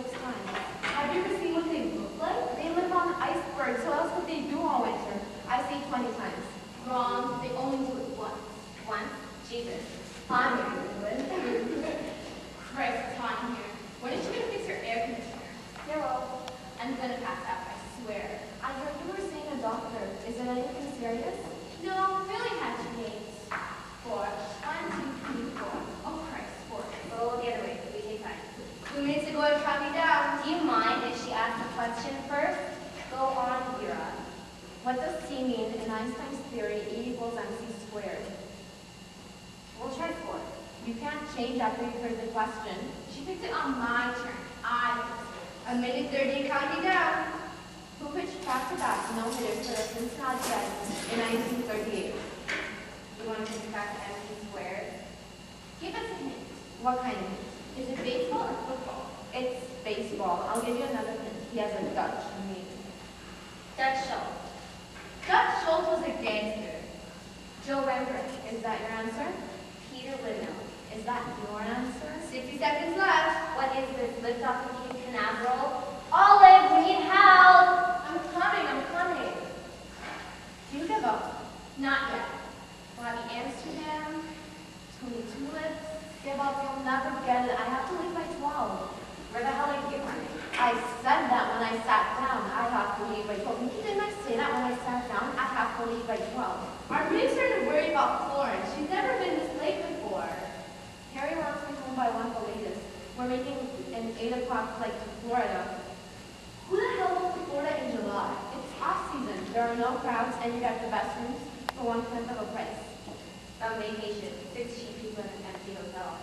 6 times. Have you ever seen what they look like? They live on icebergs, so else what they do all winter? I see 20 times. Wrong. They only do it once. Once? Jesus. I'm going to do it. Christ, it's hot in here. When is she going to fix her air conditioner? Yeah, well, I'm going to pass out, I swear. I heard you were seeing a doctor. Is it anything serious? No, Billy had 2 days. 4. 1, 2, 3, 4. Oh, Christ, 4. Well, the other way. We take time. 2 minutes ago, I shot me down. Do you mind if she asks a question first? Go on, Vera. What does C mean in Einstein's theory E equals mc squared? We'll try 4. You can't change after you've heard the question. She picked it on my turn. I fixed it. A minute 30 counting down. Who pitched back-to-back no-hitters for the Cincinnati Reds in 1938? You want to take it back to MC squared? Give us a hint. What kind of hint? Is it baseball or football? It's baseball. I'll give you another hint. He has a Dutch name. Dutch Schultz. Dutch Schultz was a gangster. Joe Rembrandt. Is that your answer? Peter Windmill. Is that your answer? 60 seconds left. What is this? Lift off from Cape Canaveral? Olive, we need help! I'm coming, I'm coming. Do you give up? Not yet. Bobby Amsterdam, Tony Tulips. Give up. You'll never get it. I have to leave by 12. Where the hell are you running? I said that when I sat down. I have to leave by 12. Didn't I say that when I sat down? I have to leave by 12. I'm really starting to worry about Florence. She's never been this late before. Harry wants me home by 1 at the latest. We're making an 8 o'clock flight to Florida. Who the hell goes to Florida in July? It's off season. There are no crowds, and you get the best rooms for 1/10 of a price. On vacation. 6 cheap people in an empty hotel.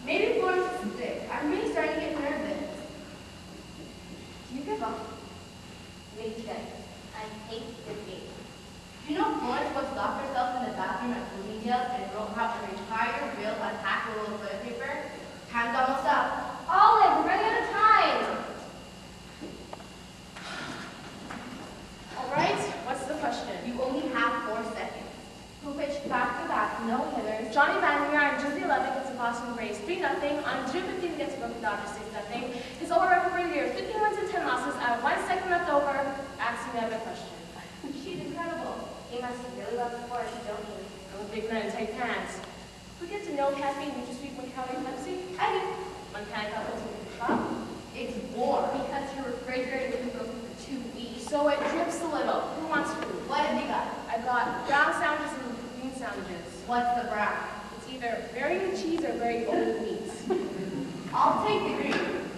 Maybe Florence is sick. I'm really starting to get nervous. Do you give up? Maybe good. I hate this game. You know Florence was locked herself in the bathroom at Bloomingdale's and wrote out her entire bill on half a roll of toilet paper? Time's almost up. Olive, we're running out of time! All right, what's the question? You only have 4 seconds. Who pitched back-to-back no-hitters? Johnny Vandermeer on June the 11th gets the Boston Braves 3-0. On June 15th gets the Brooklyn Dodgers 6-0. His over record for the year, 15 wins and 10 losses. I have 1 second left over. Ask me a question. She's incredible. You must really love sports, don't you? I'm a big man in tight pants. Who gets to know caffeine NutraSweet Macallan Pepsi? I do. One can I got Pepsi with the top. It's warm because your refrigerator has been broken for 2 weeks. So it drips a little. Who wants food? What have you got? I've got brown sandwiches and green sandwiches. What's the brown? It's either very new cheese or very old meat. I'll take the green.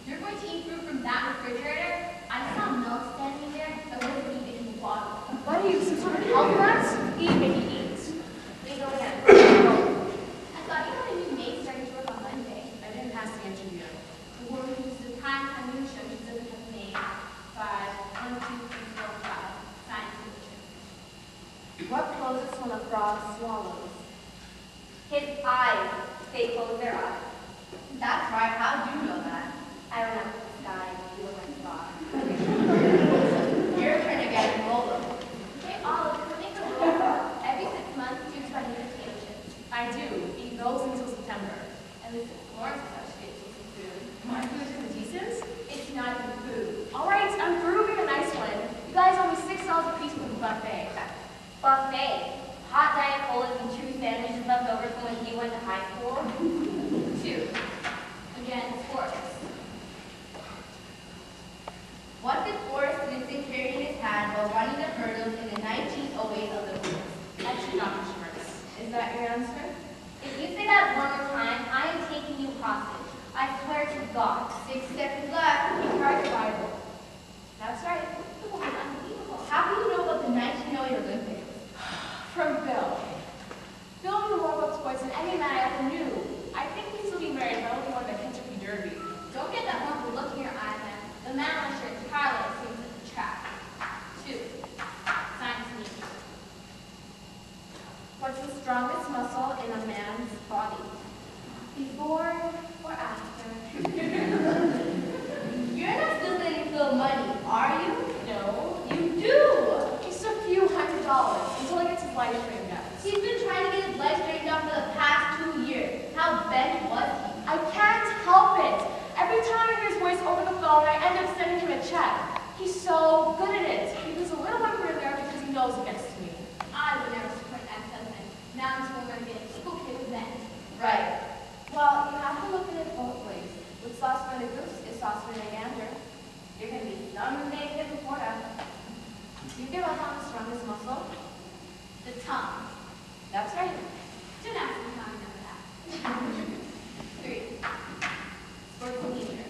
You're going to eat fruit from that refrigerator? I saw milk standing there. I wouldn't eat it in the bottle. What are you, some sort of health rat? Eat, baby, eat. We go again. I thought you had a new maid starting to work on Monday. I didn't pass the interview. The woman who's the time news show she doesn't have a name. 5, 1, 2, 3, 4, 5. Science fiction. What closes when a frog swallows? His eyes. They close their eyes. That's right. How do you know that? I don't know. Sky, you look like a frog. Your turn again, Lola. Hey, Olive, can we make a rule? Every 6 months, you try new potatoes. I do. Eat those until September. And this is Florence touched it to some food. My food isn't decent? It's not even food. All right, I'm brewing a nice one. You guys owe me $6 a piece for the buffet. Buffet. Hot diet colas and 2 sandwiches left over from when he went to high school. 2. Again, sports. What did Forrest Vincent carry in his hand while running the hurdles in the 1908 Olympics? Actually, not insurance. Is that your answer? If you say that one more time, I am taking you hostage. I swear to God. 6 seconds left. He carried the Bible. That's right. Unbelievable. How do you know about the 1908 Olympics? From Bill. Bill knew more about sports than any man I ever knew. I think he's will be married if I only won the Kentucky Derby. Don't get that wonderful look in your eye, man. The man on shirt entirely seems like a trap. 2. Science news. What's the strongest muscle in a man's body? Before or after? He's so good at it. He puts a little whimper in there because he knows it gets to me. I would never support an ex-husband. Now I'm still going to get spooked with that. Right. Well, you have to look at it both ways. With sauce for the goose is sauce for the gander. You're going to be some big hippopotamus. You give up on the strongest muscle? The tongue. That's right. Don't ask me how I know that. 3. Sports leisure.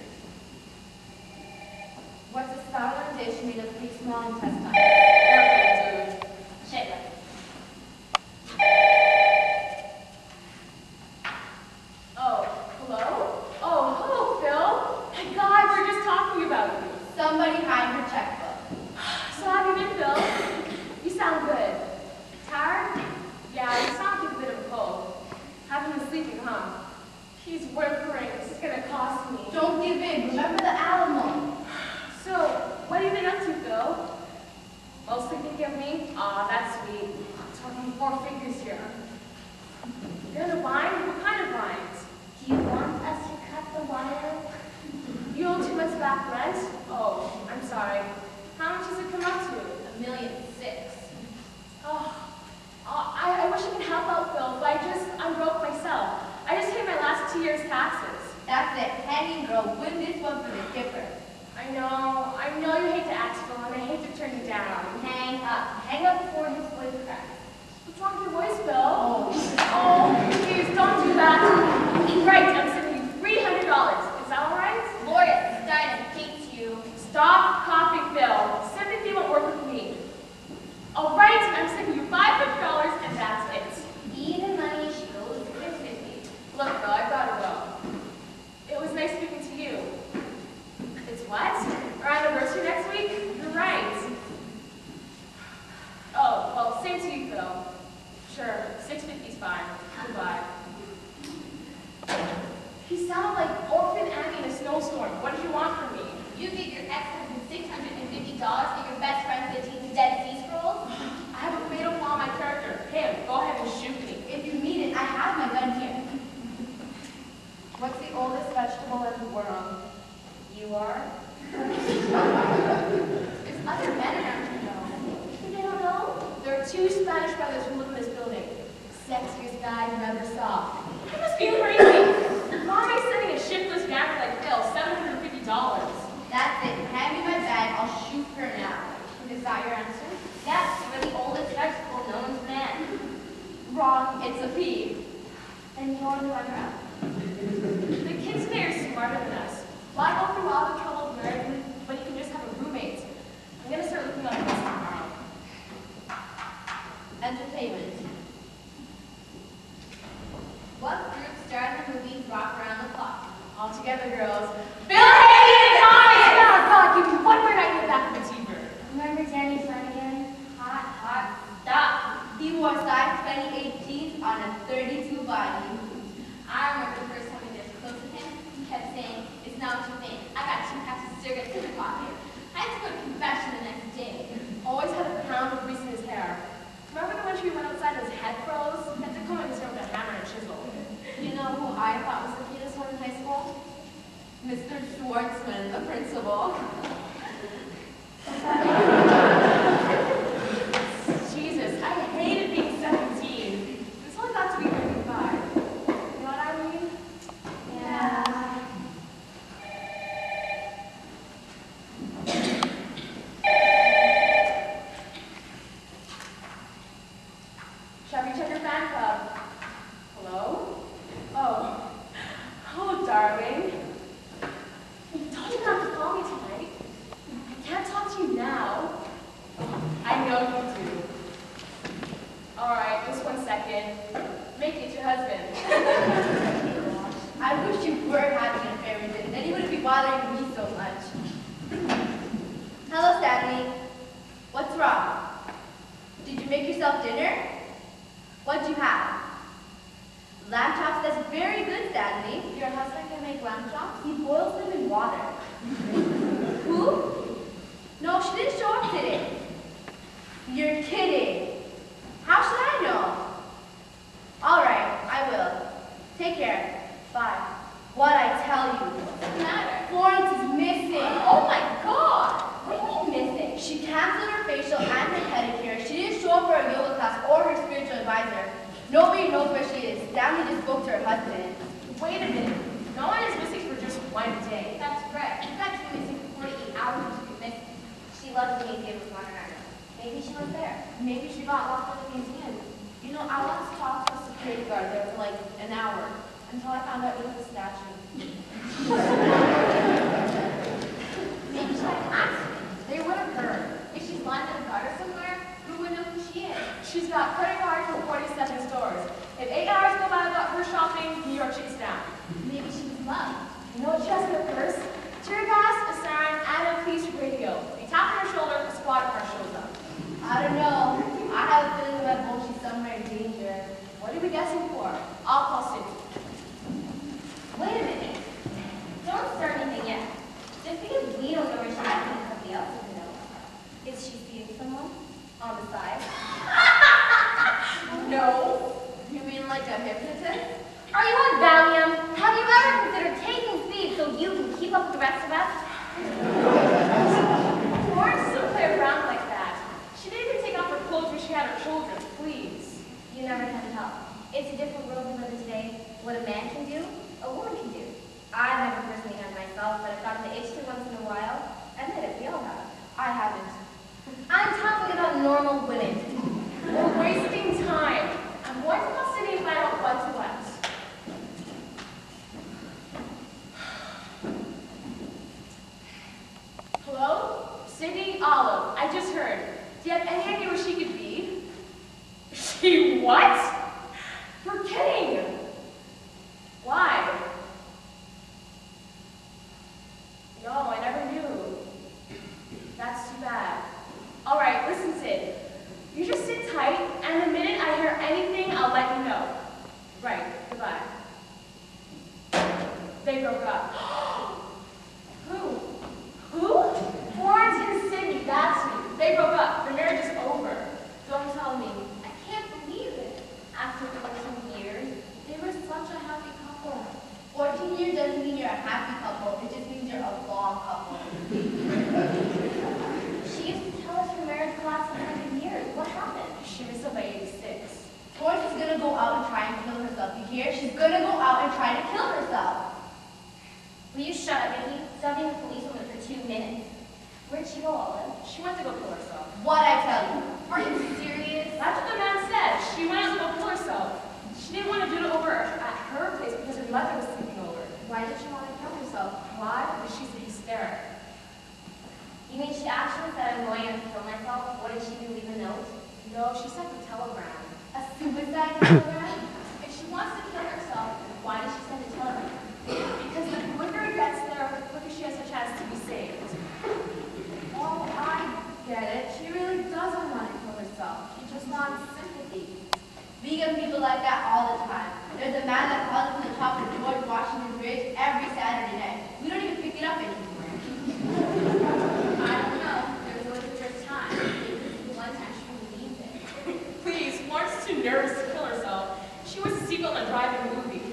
What's a salad dish made of pig's small intestine? Airplane food. Chicken. Oh, hello? Oh, hello, Phil. My God, we were just talking about you. Somebody hide your checkbook. So how have you been, Phil? You sound good. Tired? Yeah, you sound like you have a bit of a cold. Haven't been sleeping, huh? He's whimpering. This is gonna cost me. Don't give in. Remember the Alamo. So, what have you been up to, Phil? Mostly thinking of me? Aw, that's sweet. Talking 4 figures here. You're in a bind? What kind of bind? Do you want us to cut the wire? You owe too much back rent? Oh, I'm sorry. How much does it come up to? $1.6 million. I wish I could help out, Phil, but I'm broke myself. I just paid my last 2 years' taxes. That's it. Hanging girl, win this one for the kipper. I know you hate to act, Phil, and I hate to turn you down. Hang up before his voice cracks. What's wrong with your voice, Phil? Oh, please, don't do that. Right, I'm sending you $300. Is that all right? Gloria, Steinem hates you. Stop coughing, Phil. Sympathy won't work with me. All right, I'm sending you $500, and that's it. Even money she goes to $650. Look, Phil, I've got to go. It was nice speaking to you. It's what? Our anniversary next week? You're right. Oh, well, same to you, Phil. Sure, $650's fine. Goodbye. He sounded like Orphan Annie in a snowstorm. What did you want from me? You give your ex-husband $650 and your best friend 15 Dead Sea Scrolls? I haven't made a flaw in my character. Him, go ahead and shoot me. If you need it, I have my gun here. What's the oldest vegetable in the world? You are? There's other men around here, though. You don't know? There are 2 Spanish brothers who live in this building. Sexiest guy you ever saw. You must be crazy. Why am I sending a shiftless gambler like Phil $750? That's it. Hand me my bag. I'll shoot her now. Is that your answer? Yes, you're the oldest vegetable known to man. Wrong. It's a pea. Then you're the runner-up. The kids today are smarter than us. Why go through all the trouble of marrying when you can just have a roommate? I'm gonna start looking on this tomorrow. Entertainment. What group starred in the movie Rock Around the Clock? All together, girls. Bill Haley and Tommy! Oh, God, give me one more night in the back of the T-bird. Remember Danny Flanagan? Hot, stop. He wore size 2018 on a 32 body. I remember the first time we got close to him, he kept saying, "It's not what you think. I got 2 packs of cigarettes in my pocket." I had to go to confession the next day. Always had a pound of grease in his hair. Remember the winter we went outside and his head froze? Had to come in his room with a hammer and chisel. You know who I thought was the cutest one in high school? Mr. Schwartzman, the principal. Jesus, I hated being 17. This only got to be 35. You know what I mean? Yeah. Chevy Checker Fan Club. Hello? Oh. Oh, darling. You told me not to call me tonight. I can't talk to you now. I know you do. Alright, just 1 second. Make it your husband. I wish you were having an affair with him. Then you wouldn't be bothering me so much. Hello, Stanley. What's wrong? Did you make yourself dinner? What'd you have? Lamb chops, that's very good, Stanley. Your husband can make lamb chops? He boils them in water. Who? No, she didn't show up today. You're kidding. How should I know? All right, I will. Take care. Bye. What'd I tell you? What's the matter? Florence is missing. Oh my God! What do you mean loves the museum of modern art. Maybe she was there. Maybe she got locked in the museum. You know, I once talked to a security guard there for like an hour until I found out it was a statue. Maybe she had an accident. They would have heard. If she's lying in a gutter somewhere, who would know who she is? She's got credit cards for 47 stores. If 8 hours go by without her shopping, New York shuts down. Maybe she was loved. You know what she has in her purse? Tear gas, a siren, and a police radio. A tap on her shoulder, a squad car shows up. I don't know. I have a feeling that both she's somewhere in danger. What are we guessing for? I'll call Cindy. Wait a minute. Don't start anything yet. Just because we don't know where she is, somebody else doesn't know. Is she seeing someone on the side? No. You mean like a hypnotist? Are you on Valium? Have you ever considered taking speed so you can keep up with the rest of us? Florence doesn't play around like that. She didn't even take off her clothes when she had her children, please. You never can tell. It's a different world we live in today. What a man can do, a woman can do. I've never personally done myself, but I've gotten the itch to once in a while. Admit it, we all have. I haven't. I'm talking about normal women. We're wasting time. I'm going to call Cindy and find out what's what. Hello? Cindy Olive. I just heard. Do you have any idea where she could be? She what? You're kidding. Why? No, I never knew. That's too bad. All right, listen, Sid. You just sit tight, and the minute I hear anything, I'll let you know. Right, goodbye. They broke up. Who? Who? Florence and Sydney, that's me. They broke up. The marriage is over. Don't tell me. I can't believe it. After 14 years, They were such a happy couple. 14 years doesn't mean you're a happy couple. It just means you're a long couple. she used to tell us her marriage would last 100 years. What happened? She was still by 86. Florence is gonna go out and try and kill herself. You hear? She's gonna go out and try to kill herself. Will you shut up, Vicky? Stop being a policewoman for 2 minutes. Where'd she go, Olive? She went to go kill herself. What I tell you? Are you serious? That's what the man said. She went out to go kill herself. She didn't want to do it over at her place because her mother was sleeping over. Why did she want to kill herself? Why? Because she's hysteric. You mean she actually said I'm going to kill myself? What did she do? Leave a note? No, she sent a telegram. A suicide telegram? If she wants to kill herself, why did she send a telegram? Because the quicker it gets there, the quicker she has a chance to be saved. Oh, I get it. She really doesn't want to kill herself. She just wants sympathy. We get people like that all the time. There's a man that calls from the top of George Washington Bridge every Saturday night. We don't even pick it up anymore. I don't know. There was always a first time. Maybe the one time she believed it. Please, Florence is too nervous to kill herself. She was a sequel in a drive-in movie.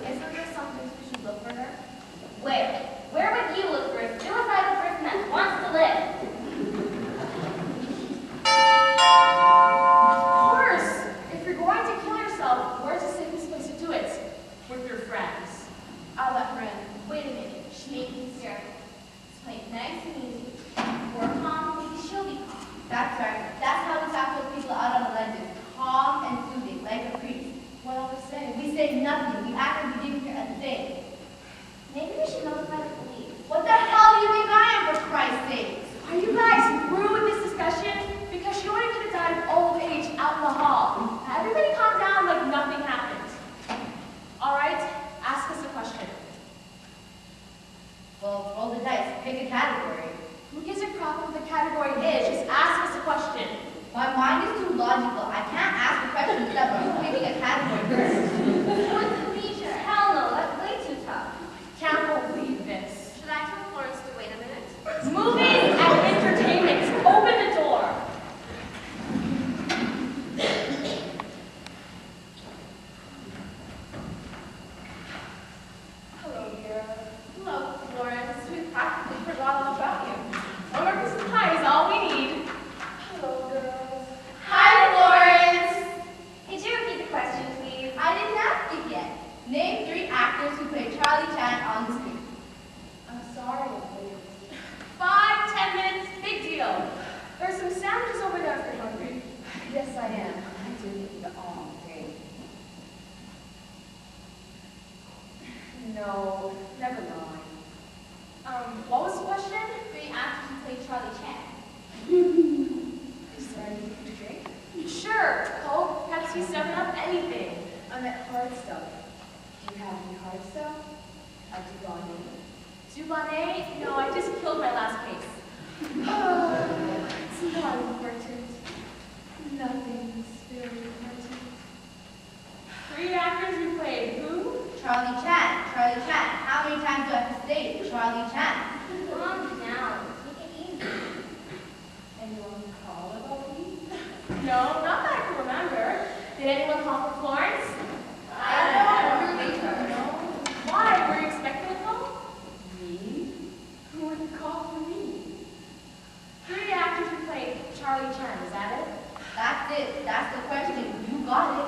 Isn't there some place we should look for her? Where would you look for a suicidal person that wants to live? Of course! If you're going to kill yourself, where's the safest place to do it? With your friends. I'll let friend. Wait a minute. She made me hysterical. Let's play it nice and easy. We're calm, maybe she'll be calm. That's right. That's how we talk those people out on the ledges. Calm and soothing, like a priest. What all we say? We say nothing. We act like we didn't hear a thing. Maybe we should notify the police. What the hell do you think I am, for Christ's sake? Are you guys through with this discussion? Because she already could have died of old age out in the hall. Now everybody calm down like nothing happened. All right, ask us a question. Well, roll the dice. Pick a category. Who gives a crap what the category is? Just ask us a question. My mind is too logical. I can't ask a question without you picking a category first. What's the leisure? Hell no, that's way too tough. Can't believe this. Should I tell Florence to wait a minute? Movies and entertainment. Open the door. Hello, dear. Hello, Florence. We practically forgot all about you. One more piece of pie is all we need. Hello, girls. Hi, Florence. Could you repeat the question, please? I didn't Charlie Chan. Is there anything to drink? Sure. Coke, Pepsi, 7-Up, anything. I meant hard stuff. Do you have any hard stuff? A Dubonnet? Dubonnet? No, I just killed my last case. It's not important. Nothing's very important. 3 actors we played. Who? Charlie Chan. Charlie Chan. How many times do I have to say it? Charlie Chan. Calm down. Take it easy. Anyone call about me? No, not that I can remember. Did anyone call for Florence? I don't really know. No. Why? Were you expecting a call? Me? Who would call for me? 3 actors who played Charlie Chan, is that it? That's it. That's the question. You got it.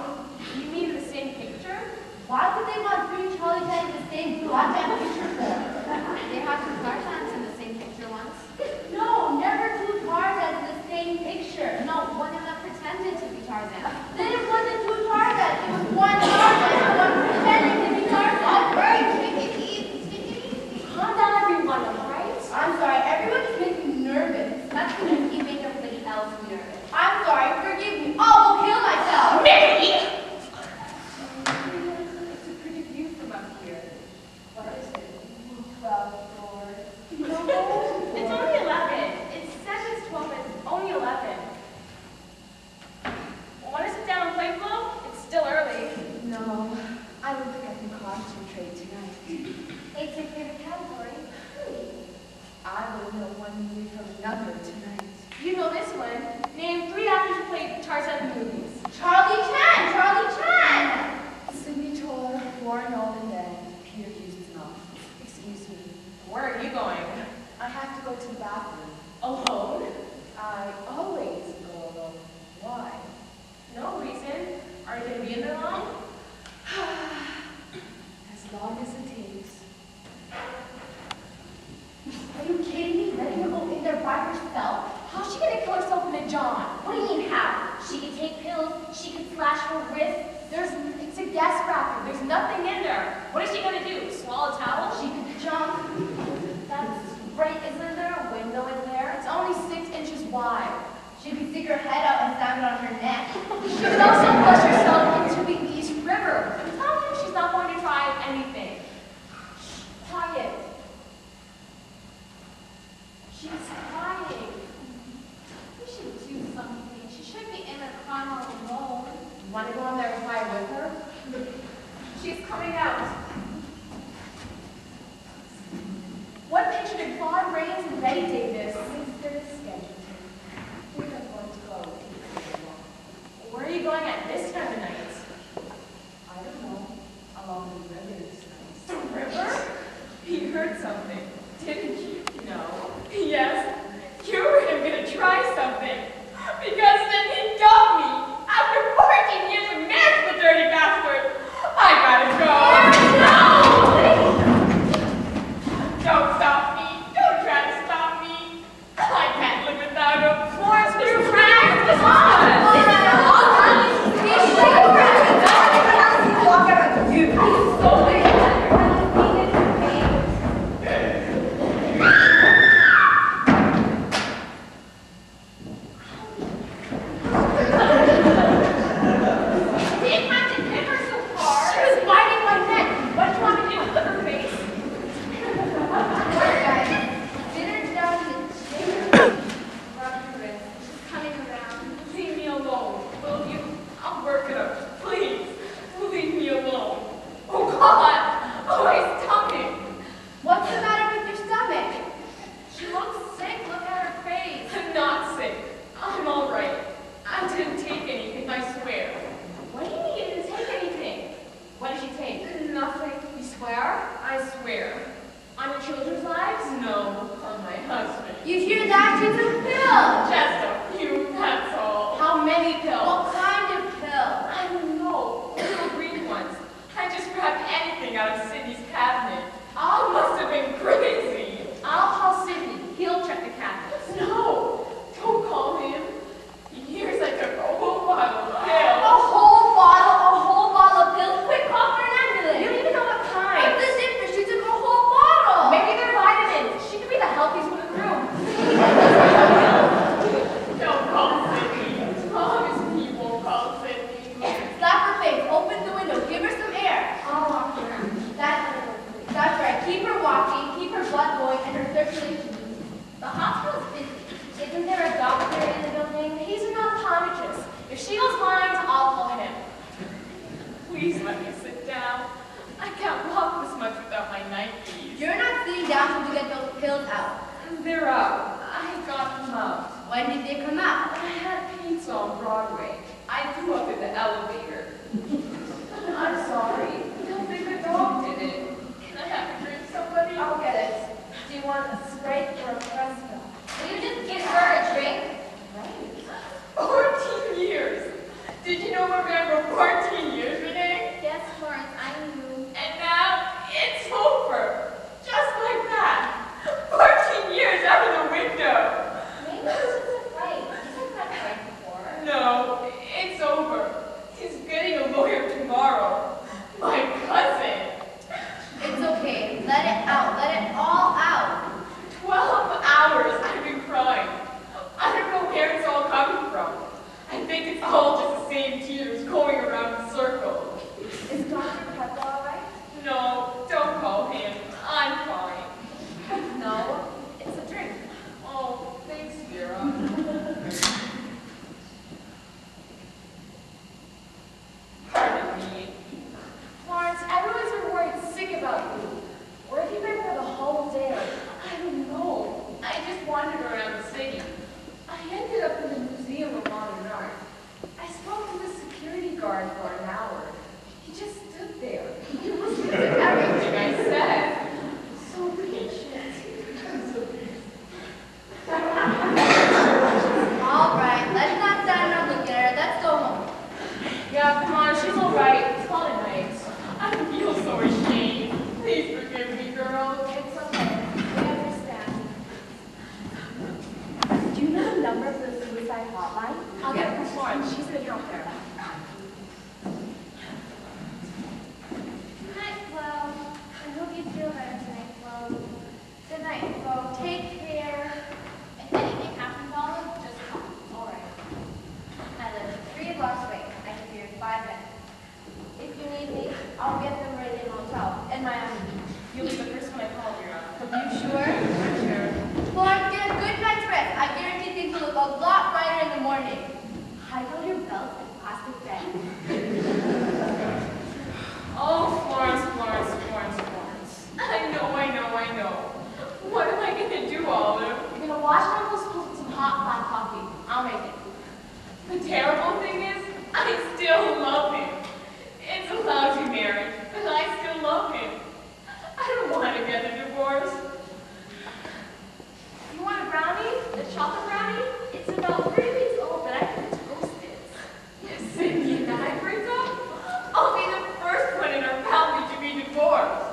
You mean the same picture? Why would they want 3 Charlie Chans in the same goddamn picture for? They have 2 Tarzans in the same picture once. No, never 2 Tarzans in the same picture. No, one of them pretended to be Tarzan. Then it wasn't 2 Tarzans. It was 1 Tarzan and 1 pretending to be Tarzan. Alright, take it easy. Calm down, everyone, alright? I'm sorry. Everyone just makes me nervous. That's gonna keep making everybody else nervous. I'm sorry. Forgive me. I will kill myself. Maybe! It's a pretty view from up here. What is it? 12 floors. It's only 11. It says it's 12, but it's only 11. Want to sit down and play, Flo? It's still early. No, I don't think I can concentrate tonight. It's your favorite category. I will know one movie from another tonight. You know this one. Name 3 actors who played Tarzan movies. Charlie Chan. Charlie Chan. Sidney Toler, Warren Nolan, and Peter Ustinov. Excuse me. Where are you going? I have to go to the bathroom. Alone? I always go alone. Why? No reason. Are you going to be in there long? As long as it takes. Are you kidding me? Letting her go in there by herself? How's she going to kill herself in a John? What do you mean how? She could take pills, she could slash her wrists. It's a gas wrapper. There's nothing in there. What is she going to do? Swallow a towel? She could jump. That's right. Isn't there a window in there? It's only 6 inches wide. She could stick her head out and slam it on her neck. She could also flush herself into the East River. I'm telling you, she's not going to try anything. Quiet. She's crying. We should do something. She should be in the car all alone. Want to go on there and try with her? She's coming out. What picture did Claude Rains and Betty Davis? Mr. Skeleton, we are going to go. Where are you going at this time of night? I don't know. Along the river is nice. The river? You heard something, didn't you? No. Yes. You were going to try something. Because then he dumped me. After 14 years of marriage, the dirty bastard. I gotta go. No! Don't stop me. Don't try to stop me. I can't live without him. Florence, we're friends. Come on. You hear that? She's a pill. Just a few, that's all. How many pills? What kind of pill? I don't know. Little green ones. I just grabbed anything out of Sydney's cabinet. I must have been crazy. I'll call Sydney. He'll check the cabinet. No, don't call him. Years I took a whole bottle of pills. A whole bottle of pills? Quick, call for an ambulance. You don't even know what kind. What's the difference? She took a whole bottle. Maybe they're vitamins. She could be the healthiest one in the room. down to get those pills out? They're out. I got them out. When did they come out? I had pizza on Broadway. I threw up in the elevator. I'm sorry. I think the dog did it. Can I have a drink, somebody? I'll get it. Do you want a Sprite or a Fresca? Will you just give her a drink? 14 years. Did you know we're married for 14 years, Renee? Yes, Florence, I knew. And now it's over. Just like that. 14 years out of the window. Maybe it's just a fight. You've had fights before. No, it's over. He's getting a lawyer tomorrow. My cousin. It's okay. Let it out. Let it all out. 12 hours I've been crying. I don't know where it's all coming from. I think it's all just the same tears going around in circles. Is Dr. Pepper all right? No, don't call him. I'm fine. No, it's a drink. Oh, thanks, Vera. Pardon me. Florence, everyone's been worried sick about you. Where have you been for the whole day? I don't know. I just wandered around the city. I ended up in the Museum of Modern Art. I spoke to the security guard for an hour. He just stood there. He listened to everything I said. So patient. All right. Let's not stand around looking at her. Let's go home. Yeah, come on, she's all right. It's called a night. I feel so ashamed. Please forgive me, girl. It's okay. We understand. Do you know the number for the suicide hotline? I'll get it for Florence. She's gonna count there. Good night, Flo. I hope you feel better tonight, Flo. Good night, Flo. Take care. If anything happens, Olive, just call. All right. I live 3 blocks away. I can be here in 5 minutes. If you need me, I'll get them ready in a hotel in Miami. You'll be the first one I call, Vera. You sure? Sure. Florence, get a good night's rest. I guarantee things will look a lot brighter in the morning. Hide all your belts and plastic bag. Oh, Florence. I know. What am I going to do, Olive? You're gonna wash down those clothes with some hot black coffee. I'll make it. The terrible thing is, I still love him. It's a lousy marriage, but I still love him. I don't want to get a divorce. You want a brownie? A chocolate brownie? It's about 3 weeks old, but I can toast it. If Sydney and I break up, I'll be the first one in our family to be divorced.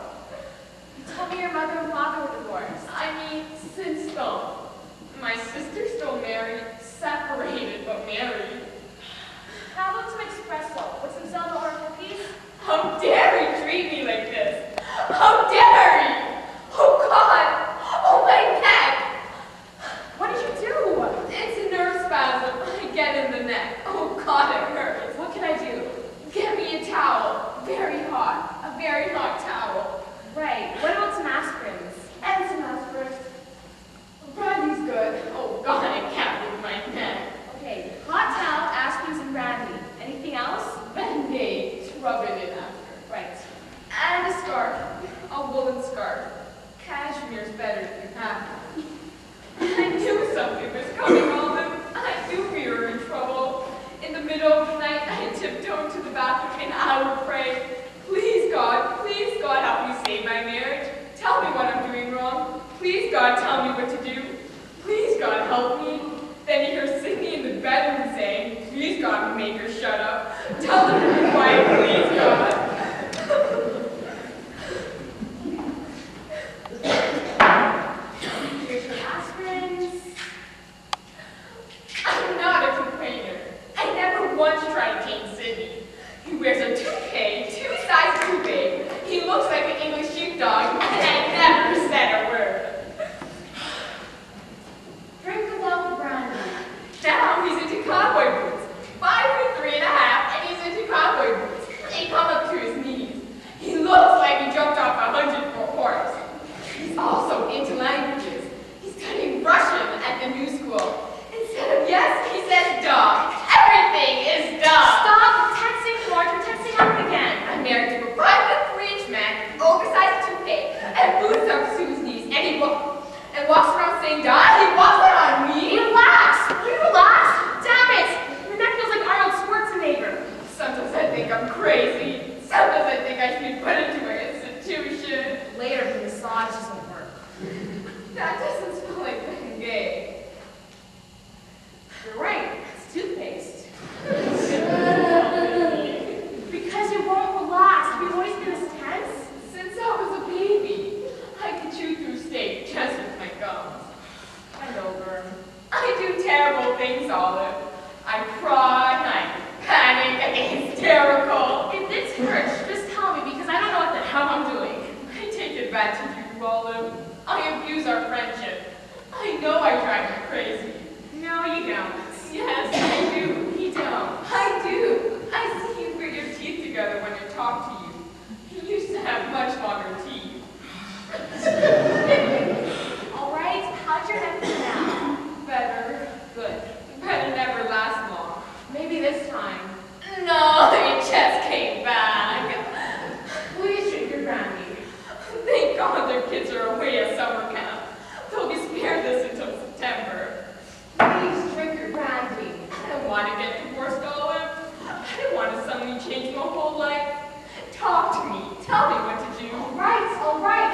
Tell me your mother and father were divorced. I mean, since though. My sister's still married, separated but married. How about some espresso with some Zelda or cookies? How dare he treat me like this? How dare he? Oh God! Oh my neck! What did you do? It's a nerve spasm I get in the neck. Oh God, it hurts. What can I do? Get me a towel. Very hot. A very hot towel. Right. What about some aspirins? And some aspirin. Brandy's good. Oh God, I can't with my neck. Okay. Hot towel, aspirins, and brandy. Anything else? Band-Aid. Rub it in after. Right. And a scarf. A woolen scarf. Cashmere's better if you have it. I knew something was coming, Olive. I knew we were in trouble. In the middle of the night, I tiptoed to the bathroom and I would pray, please God, help me save my marriage. Tell me what I'm doing wrong. Please God, tell me what to do. Please God, help me. Then he hears Sydney in the bedroom saying, please God, make her shut up. Tell her to be quiet, please God. Here's your aspirins. I'm not a complainer. I never once tried to change Sydney. He wears a toupee, 2 sizes too big. He looks like an English sheepdog, and I never said a word. Drink the Zelda brandy. Now he's into cowboy boots. 5'3.5", and he's into cowboy and die? He walks out on me? Relax! Will you relax? Damn it! Your neck feels like Arnold Schwarzenegger. Sometimes I think I'm crazy. Sometimes I think I should be put into an institution. Later, the massage doesn't work. That doesn't smell like being gay. You're right. It's toothpaste. Because you won't relax. Have you always been this tense? Since I was a baby. I could chew through steak just with my gums. I know, Vern. I do terrible things, Olive. I cry, I panic, I get hysterical. If this hurts, just tell me because I don't know what the hell I'm doing. I take advantage of you, Olive. I abuse our friendship. I know I drive you crazy. No, you don't. Yes, I do. You don't. I do. I see you grit your teeth together when I talk to you. You used to have much longer teeth. All right, how's your head feel now? Better. Good. Better never last long. Maybe this time. No, it just came back. Please drink your brandy. Thank God their kids are away at summer camp. They'll be spared this until September. Please drink your brandy. I don't want to get divorced, Olive. I don't want to suddenly change my whole life. Talk to me. Tell me what to do. All right.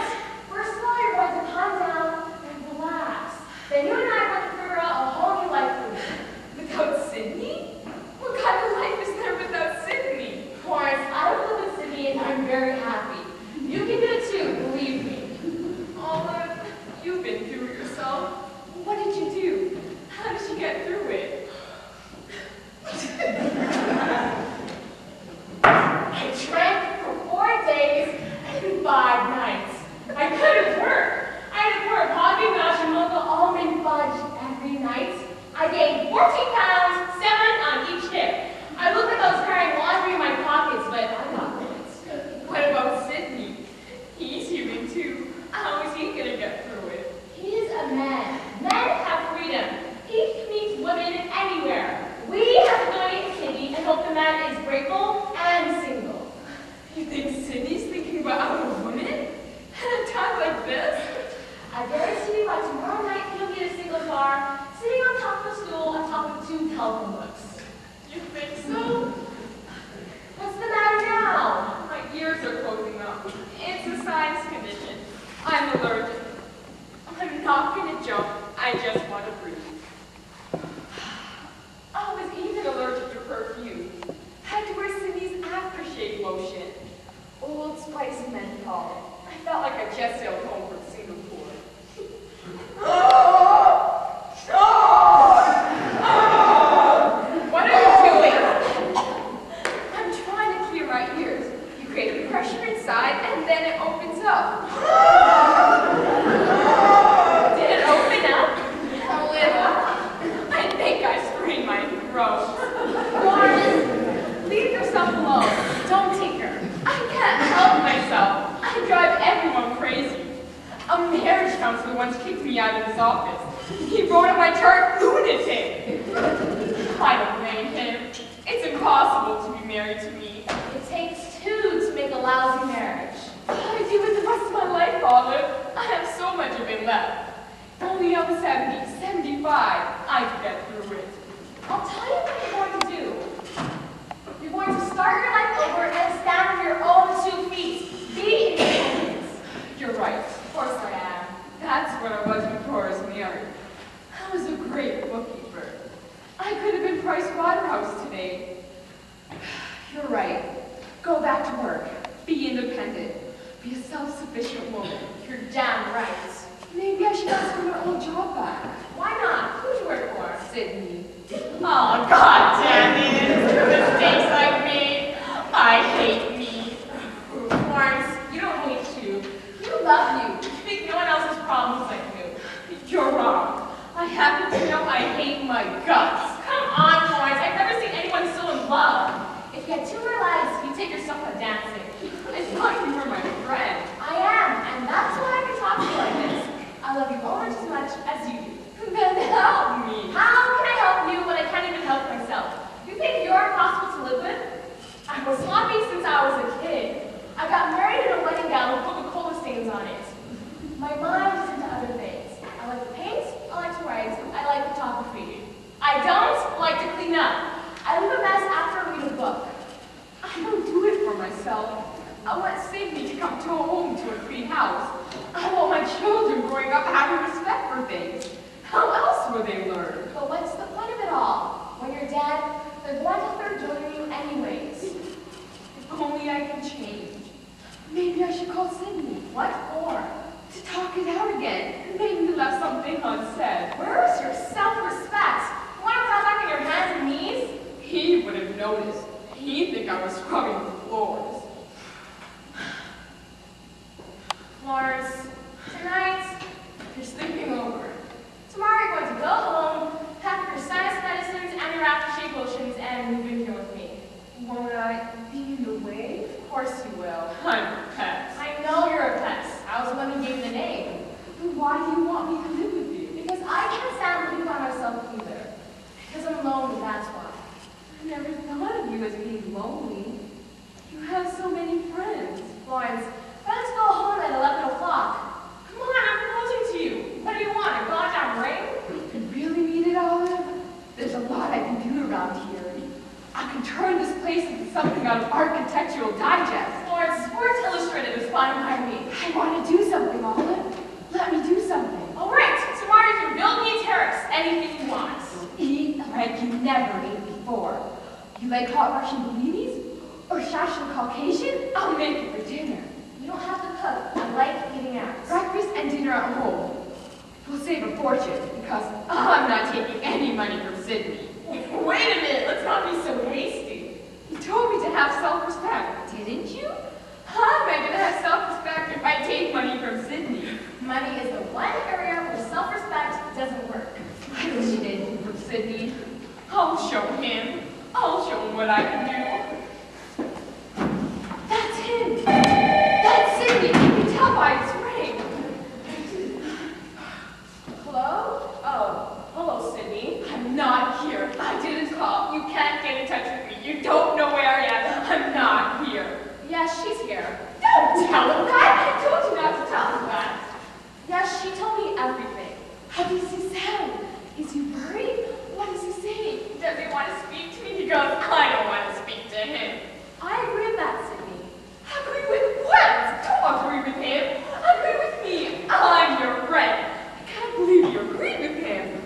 First of all, you're going to calm down and relax. Then you and I are going to figure out a whole new life for you. Without Sydney? What kind of life is there without Sydney? Florence, I live with Sydney and I'm very happy. You can do it too, believe me. Olive, you've been through it yourself. What did you do? How did you get through it? I drank for 4 days and 5 nights. I couldn't work. I had to pour coffee, mash, and mocha almond fudge every night. I gained 14 pounds, 7 on each hip. I looked like I was carrying laundry in my pockets, but I got it. What about Sydney? He's human too. How is he gonna get through it? He is a man. Men have freedom. He can meet women anywhere. We have to go to Sydney and hope the man is grateful and single. You think Sydney's thinking about a woman? At a time like this? I guarantee you by tomorrow night he'll be in a single car, sitting on top of a stool on top of 2 telephone books. You think so? What's the matter now? My ears are closing up. It's a sinus condition. I'm allergic. I'm not gonna jump. I just want to breathe. I was even allergic to perfume. Had to wear Sydney's aftershave lotion. Old Spice menthol. I felt like I just sailed home from Singapore. What are you doing? I'm trying to clear my ears. You create a pressure inside and then it opens up. Did it open up? A little. I think I sprained my throat. Lauren, leave yourself alone. Don't tinker. I can't help myself. I drive everyone crazy. A marriage counselor once kicked me out of his office. He wrote on my chart, lunatic. I don't blame him. It's impossible to be married to me. It takes 2 to make a lousy marriage. What do I do with the rest of my life, Olive? I have so much of it left. If only I was 70, 75, I could get through it. I'll tell you what you're going to do. You're going to start your life over and stand on your own 2 feet. Be independent. You're right. Of course I am. That's what I was before I was married. I was a great bookkeeper. I could have been Price Waterhouse today. You're right. Go back to work. Be independent. Be a self-sufficient woman. You're damn right. Maybe I should ask for my old job back. Why not? Who'd you work for? Sydney. Oh, God damn it. The mistakes I've made. I hate me. Florence, you don't hate you. You love you. You think no things. How else would they learn? But what's the point of it all? When you're dead, they're going to third joining you anyways. If only I can change. Maybe I should call Sydney. What for? To talk it out again. Maybe you left something unsaid. Where's your self-respect? You want to crawl back on your hands and knees? He would have noticed. He'd think I was scrubbing the floors. Florence, tonight, You're sleeping over. tomorrow you're going to go home, pack your sinus medicines and your aftershave lotions, and move in here with me. Won't I be in the way? Of course you will. I'm a pest. I know you're a pest. I was the one who gave you the name. Then why do you want me to live with you? Because I can't stand living by myself either. Because I'm lonely, that's why. I never thought of you as being lonely. You have so many friends. Florence, let's go home at 11 o'clock. Come on, I'm proposing to you. What do you want, a goddamn ring? You really mean it, Olive? There's a lot I can do around here. I can turn this place into something out of Architectural Digest. Florence, Sports Illustrated is fine by me. I want to do something, Olive. Let me do something. All right, tomorrow you can build me a terrace, anything you want. Eat like you never ate before. You like hot Russian bellinis? Or shashlik Caucasian? I'll make it for dinner. You don't have to cook. I like eating out. Breakfast and dinner at home. We'll save a fortune because I'm not taking any money from Sydney. Wait a minute, let's not be so hasty. You told me to have self-respect, didn't you? How am I going to have self-respect if I take money from Sydney? Money is the one area where self-respect doesn't work. I wish you did from Sydney. I'll show him. I'll show him what I can do. That's him. That's Sydney. You can tell by his ring. Hello? Oh, hello, Sydney. I'm not here. I didn't call. You can't get in touch with me. You don't know where I am. I'm not here. Yes, she's here. Don't tell him that. I told you not to tell him that. Yes, she told me everything. How does he sound? Is he worried? What is he saying? Does he want to speak to me? He goes, I don't want to speak to him. I agree with that, Sydney. Agree with what? Don't agree with him. Agree with me. I'm your friend. I can't believe you agree with him.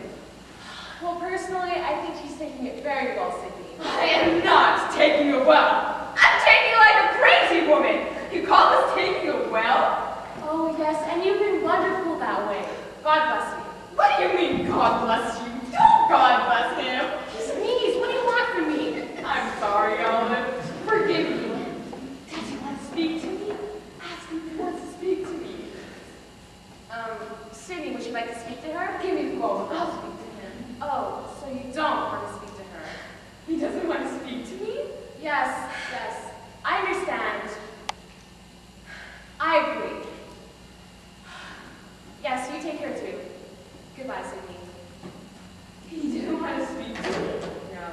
Well, personally, I think she's taking it very well, Sydney. I am not taking it well. I'm taking it like a crazy woman. You call this taking it well? Oh, yes, and you've been wonderful that way. God bless you. What do you mean, God bless you? Don't God bless him. He's sneeze. What do you want from me? I'm sorry, Olive. Forgive me. Does he want to speak to me? Ask him if he wants to speak to me. Sydney, would you like to speak to her? Give me the phone. I'll speak to him. Oh, so you don't want to speak to her? He doesn't want to speak to me? Yes, yes. I understand. I agree. Yes, you take care too. Goodbye, Sydney. He didn't want to speak to me. No.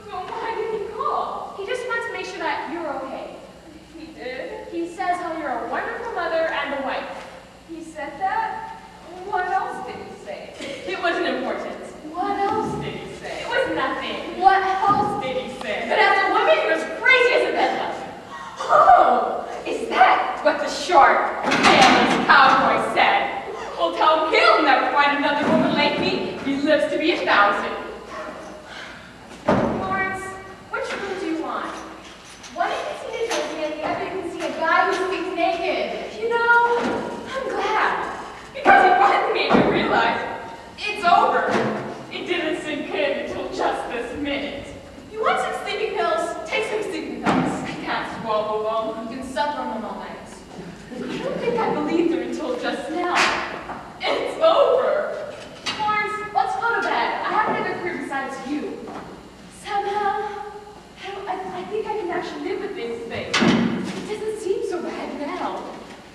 So why did he call? He just wants to make sure that you're okay. He did? He says how you're a wonderful mother and a wife. He said that? What else did he say? It wasn't important. What else did he say? It was nothing. What else did he say? But as a woman, you're as crazy as a bedbug. Oh, is that what the short, hairless cowboy said? Well, tell him he'll never find another woman like me if he lives to be 1,000. Lawrence, which room do you want? One you can see the Josie and the other you can see a guy who speaks naked. You know, I'm glad. Because it finally made me realize it's over. It didn't sink in until just this minute. You want some sleeping pills? Take some sleeping pills. I can't swallow them. You can suck on them all night. I don't think I believed her until just now. It's over. Lawrence, let's go to bed. I have another career besides you. Somehow, I think I can actually live with this thing. It doesn't seem so bad now.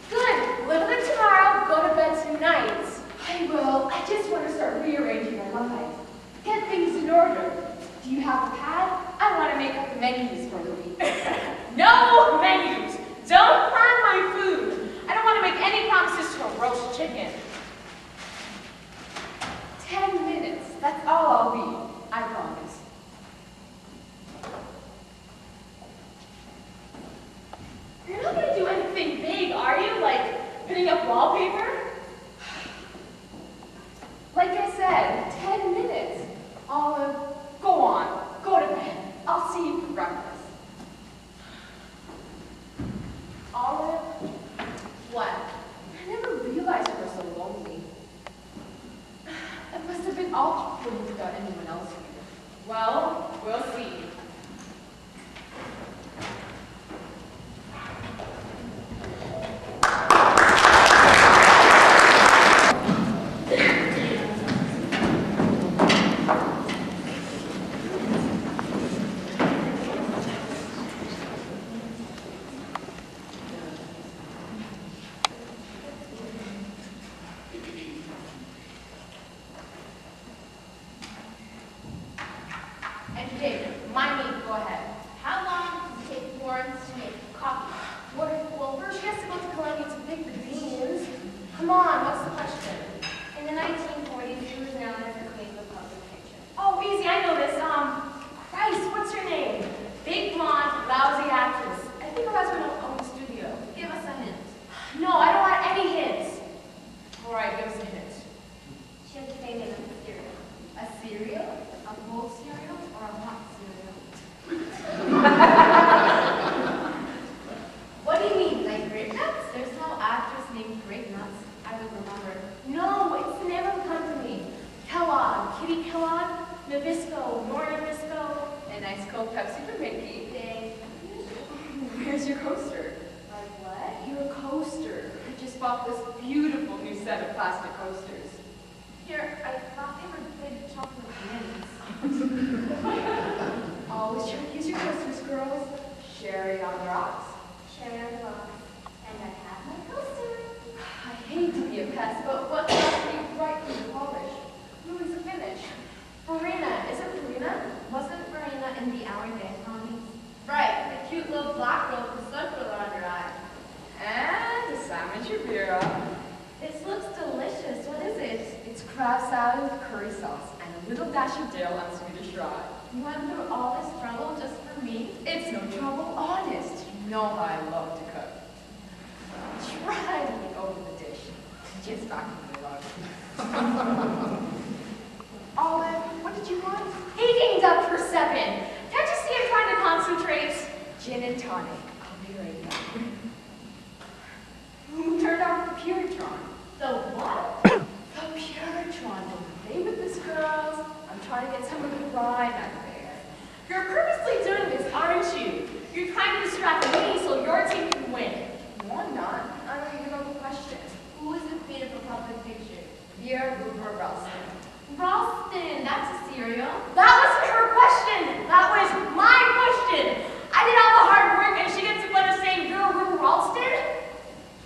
Good. Live with it tomorrow. Go to bed tonight. I will. I just want to start rearranging my life. Get things in order. Do you have a pad? I want to make up the menus for the week. No menus. Don't plan my food. I don't want to make any promises to a roast chicken. 10 minutes. That's all I'll be. I promise. You're not going to do anything big, are you? Like putting up wallpaper? I'll wouldn't have got anyone else here. Well, we'll see. Entertainment. My meat, go ahead. How long does it take Florence to make coffee? Well, first she has to go to Columbia to pick the beans. Come on, what's the question? In the 1940s, she was known as the queen of public picture. Oh, easy, I know this. Christ, what's her name? Big blonde, lousy actress. I think her husband owned the studio. Give us a hint. No, I don't want any hints. All right, give us a hint. She has the same name as the cereal. A cereal? A bowl cereal or a hot cereal? What do you mean, like grape nuts? There's no actress named Grape Nuts. I would remember. No, it's the name of the company. Kellogg, Kitty Kellogg, Nabisco, more Nabisco. A nice Coke Pepsi for Mickey. Dang. Where's your coaster? Like what? Your coaster. I just bought this beautiful new set of plastic coasters. Here, I thought they were big chocolate bins. Always try to use your coasters, girls. Sherry on the rocks. Sherry on the rocks. And I have my coaster. I hate to be a pest, but what must be right from the polish? Who is a finish? Farina. Is it Farina? Wasn't Marina in the Hour Day comics? Right, the cute little black girl with the sun filler on her eye. And a salmon Shabira. This looks delicious. What is it? It's crab salad with curry sauce and a little dash of dill on Swedish rye. You went through all this trouble just for me? It's no trouble, honest. You know how I love to cook. Try to look over the dish. Just back in the rug. Olive, what did you want? Eating up for 7. Can't you see I'm trying to concentrate? Gin and tonic. I'll be right back. Who turned off the Puritron? The what? The Puritron. Don't play with this, girls. I'm trying to get some of the rye back there. You're purposely doing this, aren't you? You're trying to distract me so your team can win. No, I'm not. I don't even know the question. Who is the queen of the public picture? Vera Rupert Ralston. Ralston, that's a cereal. That wasn't her question. That was my question. I did all the hard work and she gets to play the same Vera Rupert Ralston?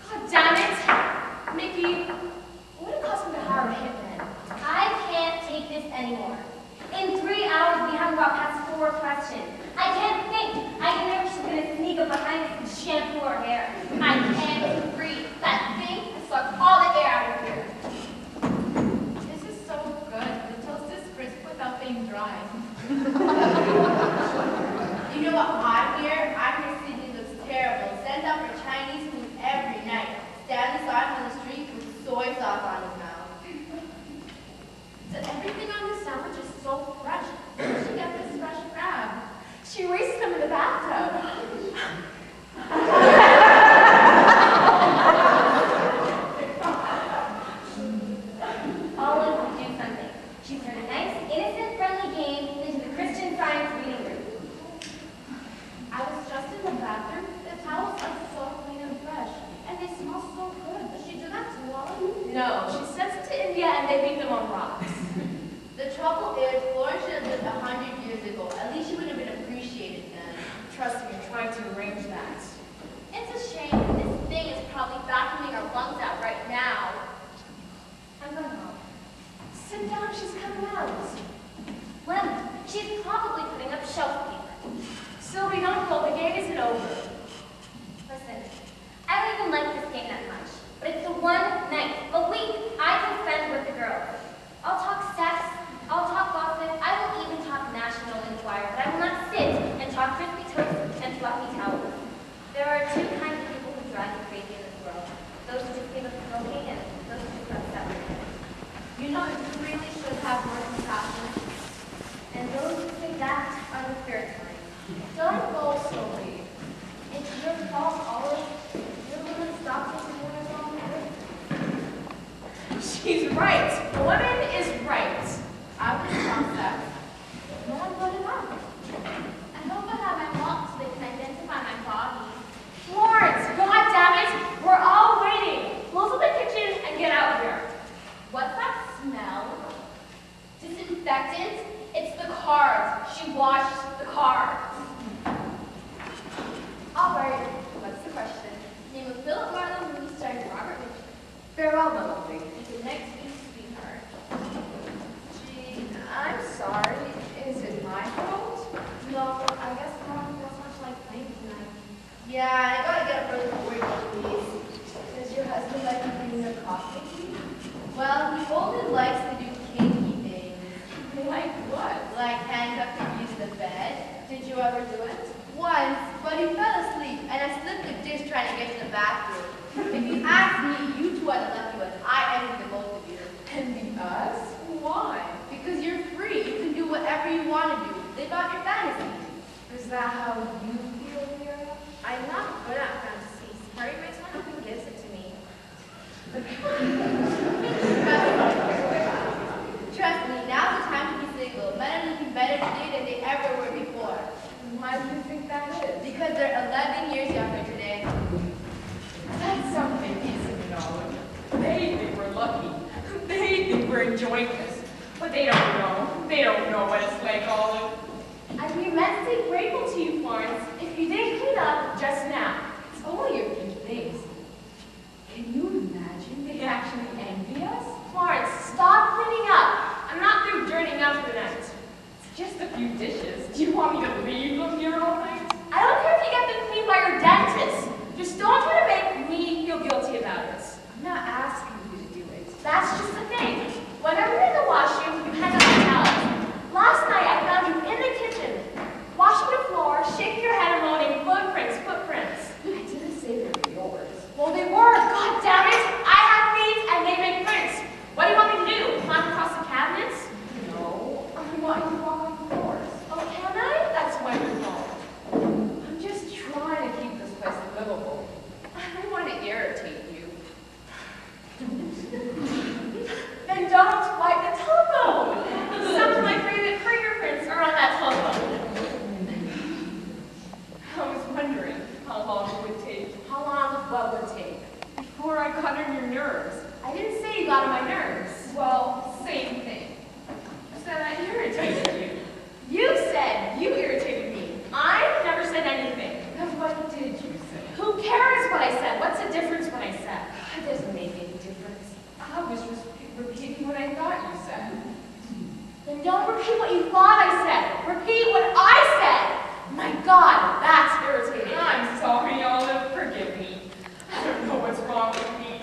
God damn it. Mickey, what would it cost me to hire a hitman? I can't take this anymore. In 3 hours, we haven't got past 4 questions. I can't think. I can never she's gonna sneak up behind us and shampoo her hair. I can't breathe. That thing has sucked all the air out of here. This is so good. The toast is crisp without being dry. You know what I'm here? I'm here Sydney looks terrible. Sends out for Chinese food every night. Stand aside on the street with soy sauce on his mouth. So everything on this sandwich is so fresh. Where did she get this fresh crab? She raised them in the bathtub. Olive would do something. She turned a nice, innocent, friendly game into the Christian Science reading room. I was just in the bathroom. The towels are so clean and fresh. And they smell so good. Does she do that too, Olive? No, she sends them to India and they beat them on rocks. The trouble is, Florence should have lived 100 years ago. At least she would have been appreciated then. Trust me, I'm trying to arrange that. It's a shame. This thing is probably vacuuming our lungs out right now. I'm going home. Sit down, she's coming out. Well, she's probably putting up shelf paper. Sylvie, don't go, the game isn't over. Listen, I don't even like this game that much, but it's the one night a week I can spend with the girls. I'll talk sex, I'll talk gossip, I will even talk National Enquirer, but I will not sit and talk crispy toast and fluffy towels. There are 2 kinds of people who drive me crazy in this world. Those who just give up smoking and those who just love separating. You know, you really should have more compassion. And those who say that are the spirit kind. Don't go, Sylvie. It's your fault, Olive. You're the one who stopped us and we're wrong. She's right. The woman is right. I was from sex. No one brought it up. I hope I have my mom so they can identify my body. Florence, God damn it! We're all waiting. Close up the kitchen and get out here. What's that smell? Disinfectant? It's the cards. She washed the cards. All right, what's the question? Name of Philip Marlowe movie starring Robert Mitchum. Farewell, my lovely. The next week, sweetheart. Gee, I'm sorry. Is it my fault? No, I guess Mom feels much like playing tonight. Yeah, I gotta get up early before you go, please. Does your husband like you bringing your coffee? Well, he only likes to do kinky things. Like what? Like handcuff and use the bed. Did you ever do it? Once, but he fell asleep, and I slipped the dish trying to get to the bathroom. If you ask me, you two are the lucky ones. I envy the both of you. Envy us? Why? Because you're free. You can do whatever you want to do. Live out your fantasies. Is that how you feel, Miriam? I'm not good at fantasies. Harry makes one up and gives it to me. Trust me, now's the time to be single. Men are looking better today than they ever were before. Why do you think that is? Because they're 11 years younger today. That's something easy to know. They think we're lucky. They think we're enjoying this. But they don't know. They don't know what it's like, Olive. I'd be immensely grateful to you, Florence, if you did clean up just now. It's only a few things. Can you imagine they actually envy us? Florence, stop cleaning up. I'm not through dirtying up for the night. It's just a few dishes. Do you want me to leave them here all night? I don't care if you get them cleaned by your dentist. Just don't try to make me feel guilty about it. I'm not asking you to do it. That's just the thing. Whenever you're in the washroom, you hang up the towels. Last night, I found you in the kitchen, washing the floor, shaking your head and moaning, footprints, footprints. I didn't say they were yours. Well, they were. God damn it. I have feet and they make prints. What do you want me to do? Climb across the cabinets? No, I want you to walk on floors. Oh, can I? That's wonderful. I'm just trying to keep this place livable. I don't want to irritate you. Then don't wipe the telephone. Some of my favorite fingerprints are on that telephone. I was wondering how long it would take. How long what would take? Before I got on your nerves. I didn't say you got on my nerves. Well, same thing. I said I irritated you. You said you irritated me. I never said anything. Then what did you say? Who cares what I said? What's the difference what I said? It doesn't make any difference. I was just repeating what I thought you said. Then don't repeat what you thought I said. Repeat what I said. My God, that's irritating. I'm sorry, Olive. Forgive me. I don't know what's wrong with me.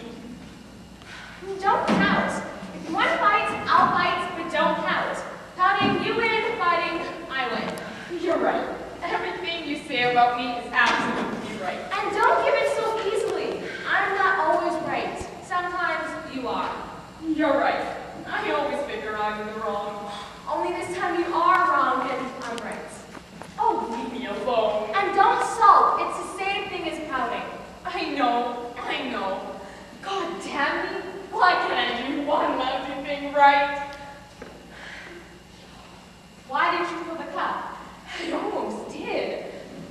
Don't pout. If you want to fight, I'll fight, but don't pout. Pouting, you win. Fighting, I win. You're right. Everything you say about me is absolutely right. And don't give it so easily. I'm not always right. Sometimes you are. You're right. I always figure I'm in the wrong. Only this time you are wrong and I'm right. Oh, leave me alone. And don't sulk. It's the same thing as pouting. I know. God damn me. Why can't I do one lousy thing right? Why did you fill the cup? I almost did.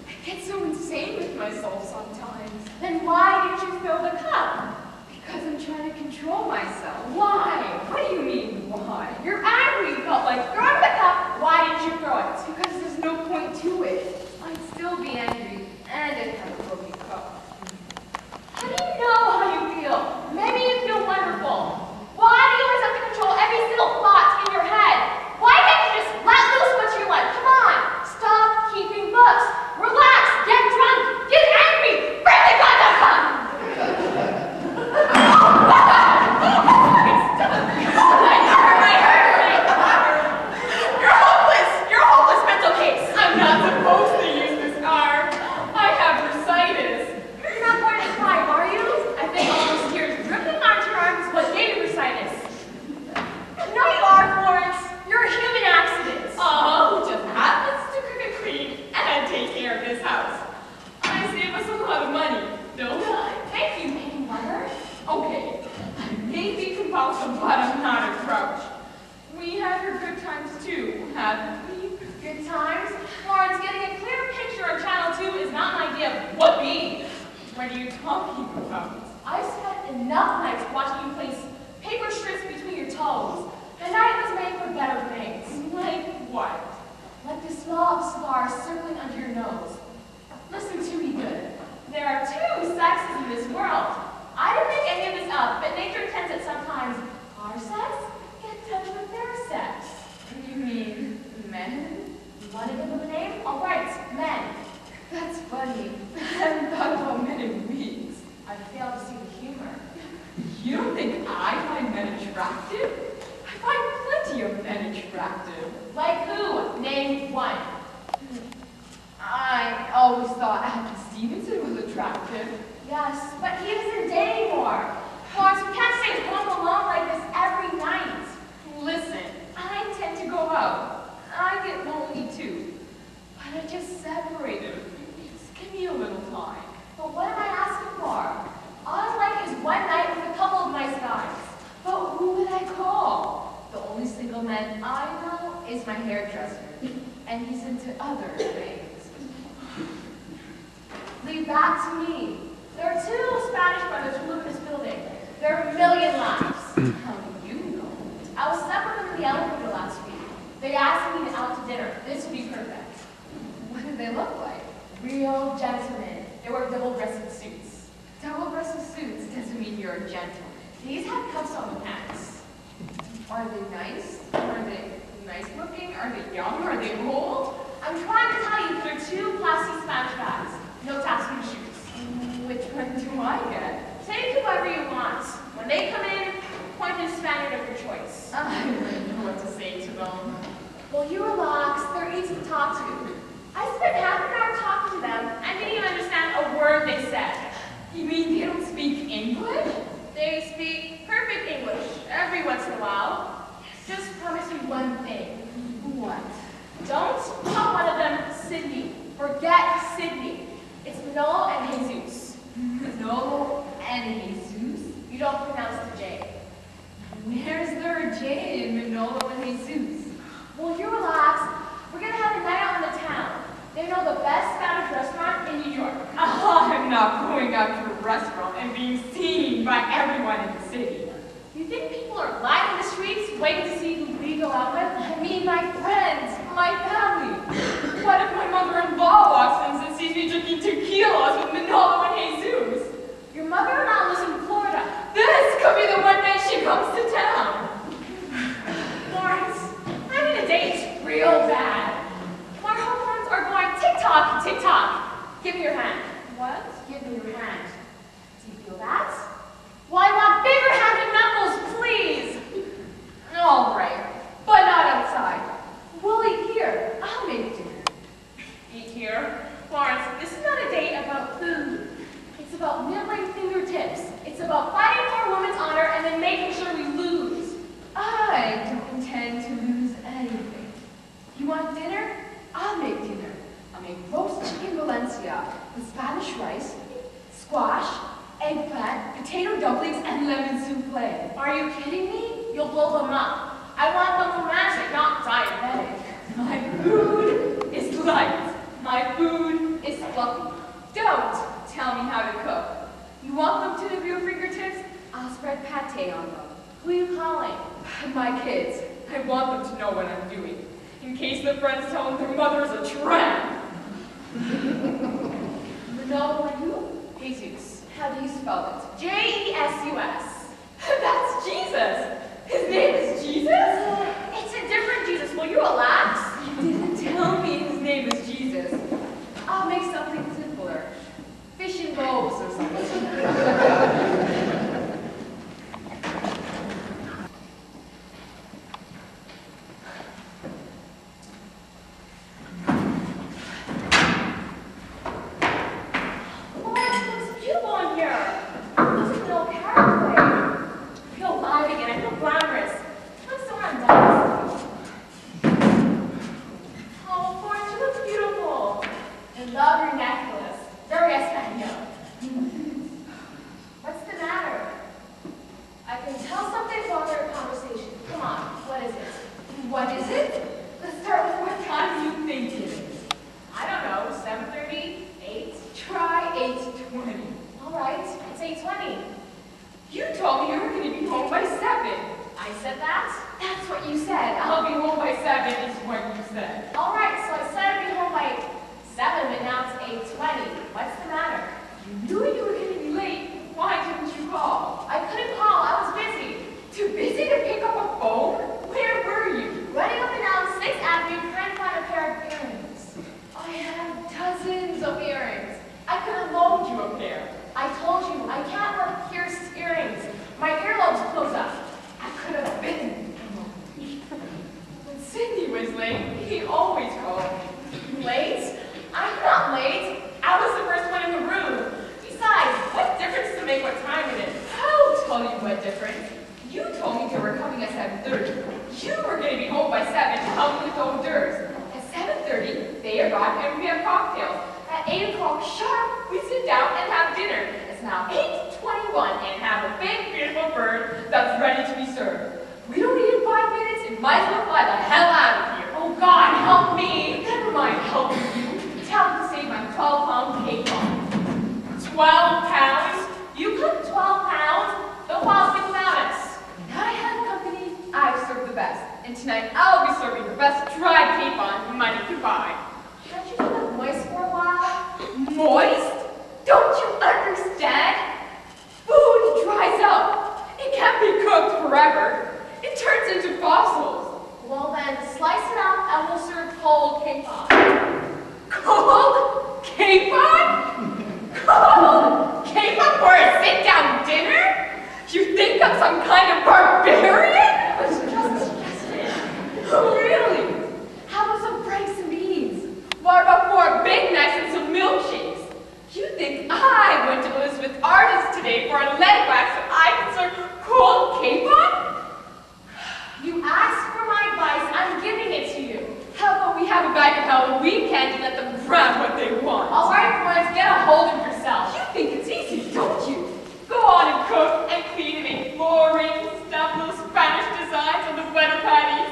I get so insane with myself sometimes. Then why did you fill the cup? Because I'm trying to control myself. Why? What do you mean, why? You're angry. You felt like throwing the cup. Why did you throw it? Because there's no point to it. I'd still be angry, and I'd have a broken cup. How do you know how you feel? Maybe you feel wonderful. Why do you always have to control every single thought in your head? Why can't you just let loose what you want? Come on. Stop keeping books. Relax. Get drunk. Get angry. Bring the goddamn cup. have with me? Good times? Lawrence, getting a clear picture on Channel 2 is not an idea of what be. What are you talking about? I've spent enough nights watching you place paper strips between your toes. The night was made for better things. Like what? Like the smell of cigars circling under your nose. Listen to me good. There are two sexes in this world. I didn't make any of this up, but nature intends that sometimes our sex get in touch with their sex. You mean men? You want to give them a name? All right, men. That's funny. I haven't thought about men in weeks. I failed to see the humor. You don't think I find men attractive? I find plenty of men attractive. Like who? Name one. I always thought Adam Stevenson was attractive. Yes, but he doesn't date anymore. Lawrence, we can't stay home alone like this every night. Listen, I tend to go out. I get lonely too. But I just separated. Just give me a little time. But what am I asking for? All I like is one night with a couple of nice guys. But who would I call? The only single man I know is my hairdresser. And he's into other things. Leave that to me. There are two Spanish brothers who live in this building. There are a million lives. How do you know? I was stuck with them in the elevator last week. They asked me out to dinner. This would be perfect. What did they look like? Real gentlemen. They wear double-breasted suits. Double-breasted suits doesn't mean you're a gentleman. These have cuffs on the pants. Are they nice? Are they nice looking? Are they young? Are they old? I'm trying to tell you they're two classy Spanish guys. No tattoo shoes. Which one do I get? Take whoever you want. When they come in, point to a Spaniard of your choice. I don't know what to say to them. Well, you relax. They're easy to talk to. I spent half an hour talking to them. I didn't even understand a word they said. You mean they don't speak English? They speak perfect English every once in a while. Just promise me one thing. What? Don't call one of them Sydney. Forget Sydney. It's Manolo and Jesus. Manolo and Jesus? You don't pronounce the J. Where's there a J in Manolo and Jesus? Well, you relax. We're going to have a night out in the town. They know the best Spanish restaurant in New York. I'm not going out to a restaurant and being seen by everyone in the city. You think people are lining the streets waiting to see who we go out with? I mean my friends, my family. What if my mother-in-law walks in and sees me drinking tequilas with Manolo and Jesus? Your mother-in-law lives in Florida. This could be the one night she comes to town. Lawrence, I need a date real bad. My hormones are going tick-tock, tick-tock. Give me your hand. What? Give me your hand. Do you feel that? Well, I want bigger handed knuckles, please. All right, but not outside. We'll eat here. I'll make dinner. Eat here? Lawrence, this is not a date about food. It's about nibbling fingertips. It's about fighting for a woman's honor and then making sure we lose. I don't intend to lose anything. You want dinner? I'll make dinner. I'll make roast chicken Valencia with Spanish rice, squash, eggplant, potato dumplings, and lemon souffle. Are you kidding me? You'll blow them up. I want them romantic, not diabetic. My food is light. My food is fluffy. Don't tell me how to cook. You want them to nib your fingertips? I'll spread pate on them. Who are you calling? My kids. I want them to know what I'm doing. In case their friends tell them their mother's a tramp. Manolo and who? Jesus. How do you spell it? J-E-S-U-S. That's Jesus. His name is Jesus? It's a different Jesus. Will you relax? You didn't tell me his name is Jesus. I'll make something simpler. Fish and loaves or something. Looks beautiful in here. Looks like an old character. I feel alive again. I feel might as well fly the hell out of here. Oh God, help me. Never mind helping you. Tell them to save my 12-pound cake bomb. 12 pounds? You cook 12 pounds? They'll fall asleep without us. When I have company, I serve the best. And tonight I'll be serving the best dried capon money could buy. Can't you keep it moist for a while? Moist? Don't you understand? Food dries up. It can't be cooked forever. It turns into fossils. Well then, slice it up and we'll serve cold capon. Cold capon? Cold capon for a sit-down dinner? You think I'm some kind of barbarian? I was just suggesting. Really? How about some franks and beans? What about 4 Big Macs and some milkshakes? You think I went to Elizabeth Artist today for a leg wax so I can serve cold capon? You asked for my advice, I'm giving it to you. How about we have a bag of Halloween candy and let them grab what they want? All right, boys, get a hold of yourself. You think it's easy, don't you? Go on and cook and clean and make flooring, stuff those Spanish designs on the weather patties.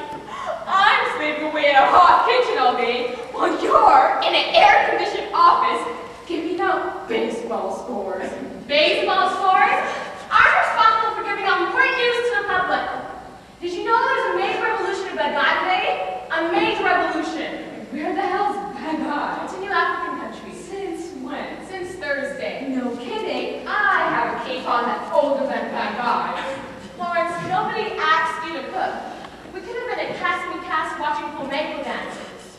I'm slaving away in a hot kitchen all day while you're in an air-conditioned office giving out baseball scores. Baseball scores? I'm responsible for giving out great news to the public. Did you know there's a major revolution in Baghdad today? A major revolution. Where the hell's Baghdad? It's a new African country. Since when? Since Thursday. No kidding. I have a capon that's older than Baghdad. Florence, nobody asked you to cook. We could have been at Cast watching flamenco dances.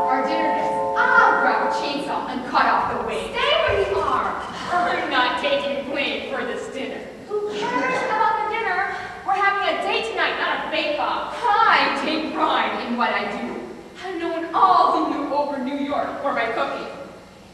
Our dinner guest. I'll grab a chainsaw and cut off the wing. Stay where you are. I'm not taking blame for this dinner. Who cares about the dinner? We're having a date tonight, not a bake-off. I take pride in what I do. I've known all who knew over New York for my cooking.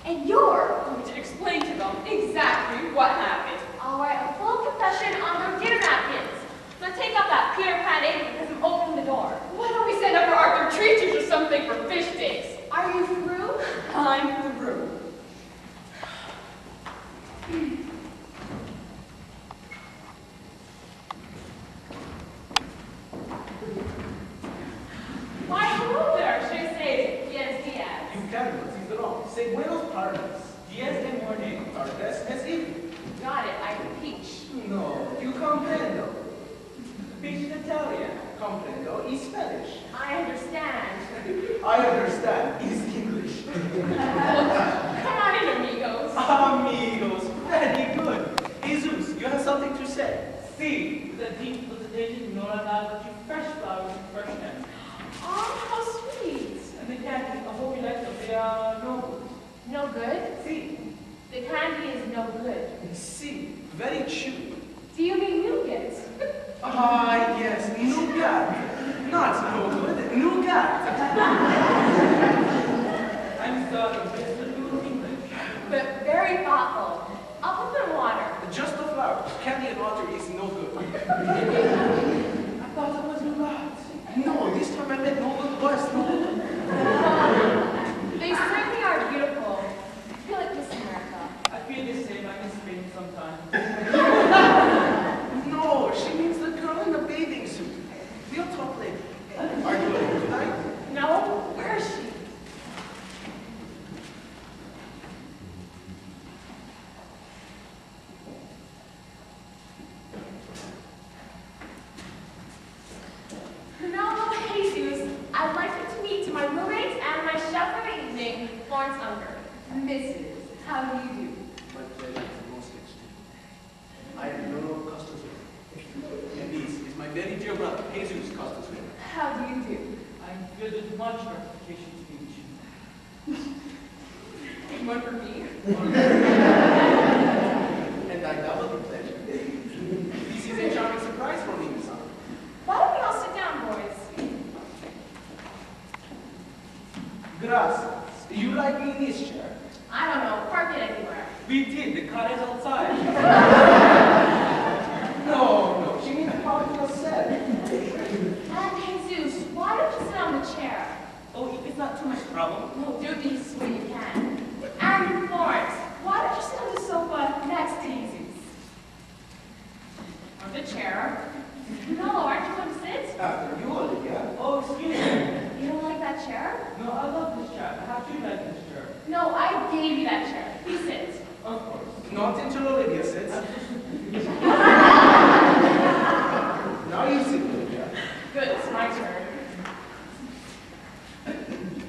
And you're going to explain to them exactly what happened. I'll write a full confession on their dinner napkins. So take up that Peter Pan apron because I'm opening the door. Why don't we send up for Arthur Treacher's or something for fish sticks? Are you through? I'm through. Why, hello there, should I say Diaz Diaz? You can, but it's wrong. Say buenos tardes. Diez de morning, tardes es evening. Got it, I'm peach. No, you comprendo. Peach is Italian. Comprendo is Spanish. I understand. I understand is English. Come on in, amigos. Amigos, very good. Jesus, you have something to say? Si, with a deep presentation, Nora got you fresh flowers and fresh stems. Oh, how sweet. And the candy, I hope you like them. They are no good. No good? Si, The candy is no good. See, very chewy. Do you mean nougat? Ah, yes, nougat. Not no good, nougat. I'm sorry, Mr. New English. But very thoughtful. I'll put them in water. Just the flowers. Candy and water is no good. I thought it was nougat. No, this time I meant no good was no good. They certainly are beautiful. I feel like Miss America. I feel the same. I miss Spain sometimes. No, she means the girl in the bathing suit. We'll talk later. Are you late tonight? No? Where is she? No, Jesus. I'd like you to meet my roommate and my chef for the evening, Florence Unger. Mrs., how do you do? My pleasure is most extreme. I am Lolo Costas. And this is my very dear brother, Jesus Costas. How do you do? I'm filled with much gratification to meet you. Take one for me. And I double the pleasure. This is a charming surprise for me, Miss Unger. Why don't we all sit down, boys? Gracias. You like me in this chair? I don't know. Park it anywhere. We did. The car is outside. No, she means park yourself. And Jesus, why don't you sit on the chair? Oh, if it's not too much trouble. No, do this when you can. And Florence. leave you that chair. Please sit. Of course. Not until Olivia sits. Now you sit, Olivia. Good, it's my turn.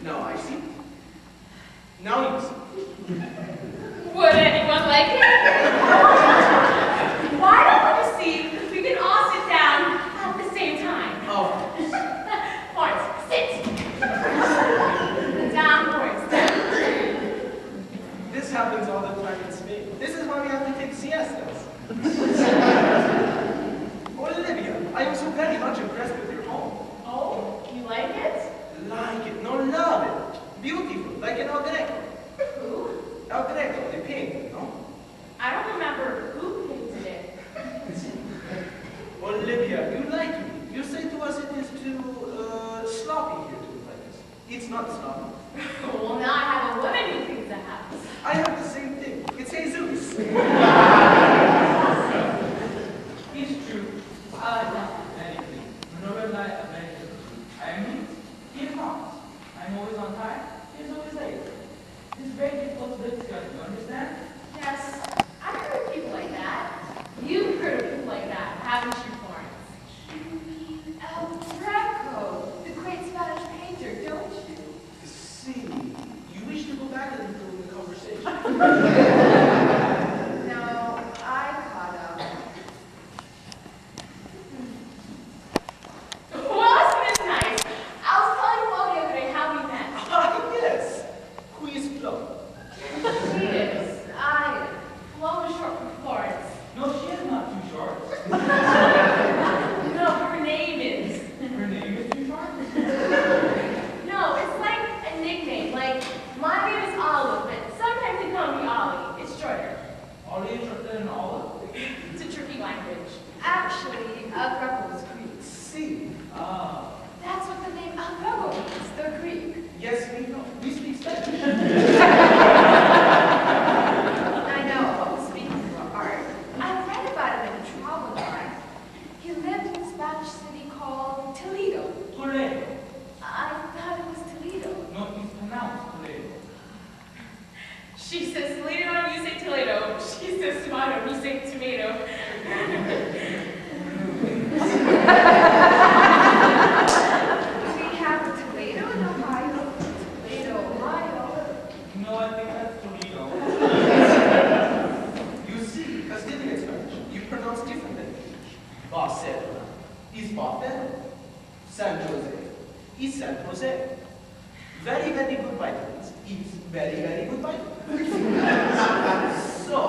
Now I sit. Now you sit. Would anyone like it? Why don't we see if we can all sit down at the same time? Oh, Lawrence, sit. Down, Lawrence, down. this happens all the time in Spain. This is why we have to take siestas. Olivia, I am so very much impressed with your home. Oh, you like it? Like it, no, love it. Beautiful, like an El Greco. Who? El Greco, the painter, no? I don't remember who painted it. Olivia, you like me. You say to us it is too sloppy here to look like this. It's not sloppy. Well, now I have a woman who cleans the house. I have the same thing. It's Jesus. It's true. I anything. Whenever I abandon, I mean, he comes. I'm always on time. He's always late. It's very difficult to live together. You understand? Yes, I've heard of people like that. You've heard of people like that, haven't you, Florence? You mean El Greco, the great Spanish painter, don't you? See, you wish to go back a little in the conversation. No, I caught up. Well, isn't it nice? I was telling Flo the other day how we met. Ah, yes. Who is Flo? She is. I am. Flo is short for Florence. No, she is not too short. No, her name is. Her name is too short. No, it's like a nickname. Like, my name is Olive, but sometimes they call me Ollie. It's shorter. Ollie is shorter than Olive. It's a tricky language. Actually, El Greco was Greek. See. Ah. That's what the name El Greco means, the Greek. Yes, we know. We speak Spanish. I know, speaking of art, I read about him in a travel guide. He lived in a Spanish city called Toledo. Toledo. I thought it was Toledo. No, it's pronounced Toledo. She says Toledo and you say Toledo. She says tomato and you say tomato. We have Toledo in Ohio. Toledo, Ohio. No, I think that's Toledo. You see, Castilian Spanish, you pronounce different than English. Barcelona is Barcelona. San Jose is San Jose. Very, very good vitamins is very, very good vitamins. So,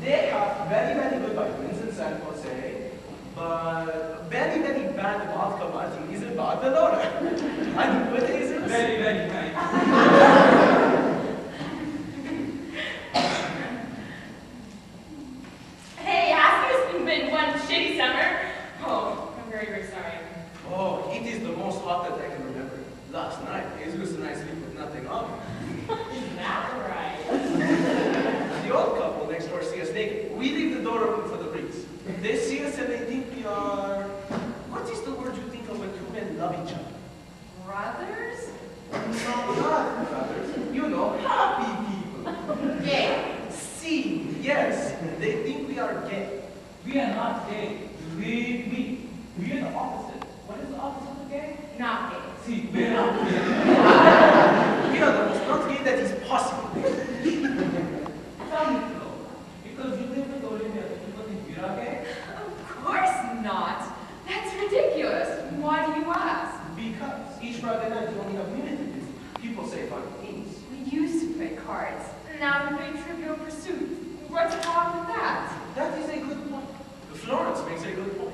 they have very, very good vitamins in San Jose, but very, very bad vodka martinis in Barcelona. And what is it? Very, very nice. Hey, hasn't this been one shitty summer? Oh, I'm very, very sorry. Oh, it is the most hot that I can remember. Last night, Jesus and I sleep with nothing on. Is that right? The old couple next door see us naked. We leave the door open for the breeze. They see us and they think we are... What is the word you think of when two men love each other? Brothers? No, not brothers. You know, happy people. Gay. See, yes, they think we are gay. We are not gay. Believe me. We are the opposite. What is the opposite of gay? Not gay. See, we're not gay. We are the most not gay that is possible. Tell me, Flo, because you live with Olivia, do people think we are gay? Of course not. That's ridiculous. Why do you ask? Because each Friday night you only have limited music. People say fun things. We used to play cards. Now we play Trivial Pursuit. What's wrong with that? That is a good point. Florence makes a good point.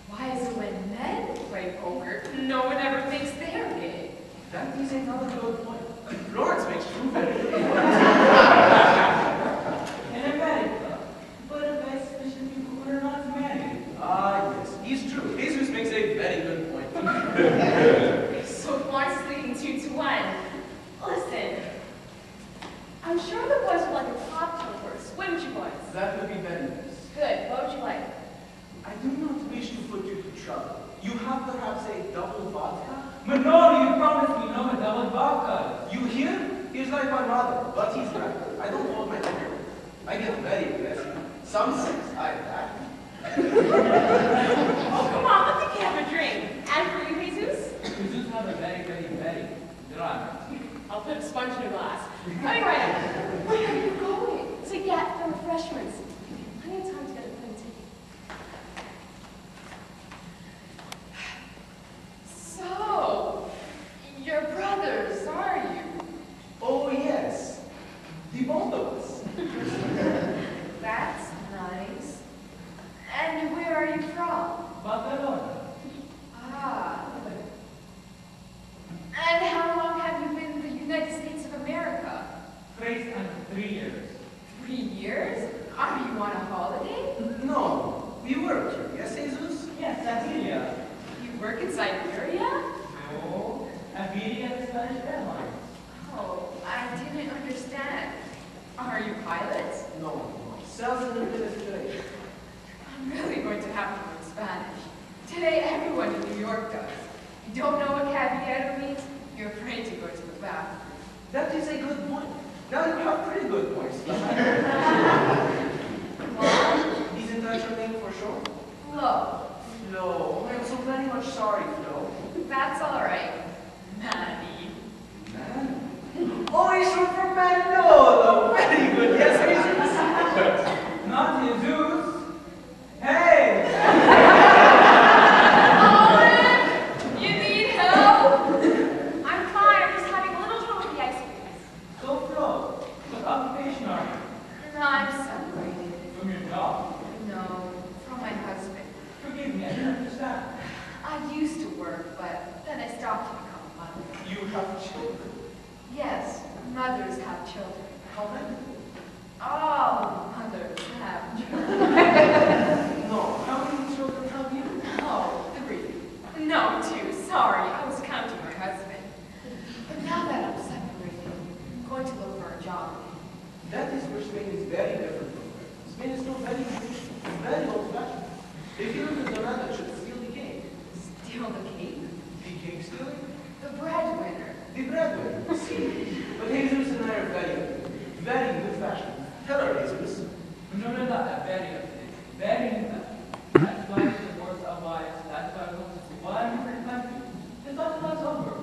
Why is it when men play poker, no one ever thinks they're gay? That is another good point. Florence makes two very good points. In America, but especially people who are not married. Ah, yes, it's true. Jesus makes a very good point. So Florence is leading 2-1. Listen, I'm sure the boys would like a cocktail first, wouldn't you boys? That would be very nice. Good. What would you like? I do not wish to put you to trouble. You have perhaps a double vodka? Manolo, you promised me no double vodka. You hear? Here's He's like my mother, but he's right. I don't hold my temper. I get very aggressive. Sometimes I attack. Oh, come on, let's have a drink. And for you, Jesus? Jesus have a very dry. I'll put a sponge in a glass. Anyway, where are you going? To get the refreshments. I need time to get a plane ticket. So, you're brothers, are you? Oh, yes. The both of us. That's nice. And where are you from? Barcelona. Ah. And how long have you been in the United States of America? 3 years. 3 years? Are you on a holiday? No, we work here. Yes, Jesus? Yes, Siberia. You work in Siberia? No, Iberia and Spanish Airlines. Oh, I didn't understand. Are you pilots? No. Sales and administration. I'm really going to have to learn Spanish. Today, everyone in New York does. You don't know what caballero means? You're afraid to go to the bathroom. That is a good point. Now you have pretty good points. Well, Isn't that your name for sure? Flo. No, I'm so very much sorry, Flo. That's all right. Maddie. Man? Oh, it's short for Manolo. Very good. Yes, Jesus. Not Jesus. Hey! Owen! You need help? I'm fine. I'm just having a little trouble with the ice cream. So Flo, what occupation are you? No, I'm separated. From your job? No, from my husband. Forgive me, I didn't understand. I used to work, but then I stopped to become a mother. You have children. Yes, mothers have children. How many? All mothers have children. No, how many children have you? Oh, 3. No, 2. Sorry, I was counting my husband. But now that I'm separated, I'm going to look for a job. That is where Spain is very different from here. Spain is still very traditional, very old-fashioned. If you look at the man that should steal the cake, Steal the cake? the cake stealing, The breadwinner. the breadwinner. See? But Jesus and I are very good-fashioned. Hello, Jesus. No, that very good. That's why divorce our wives, that's why we want to one different country. It's not last over.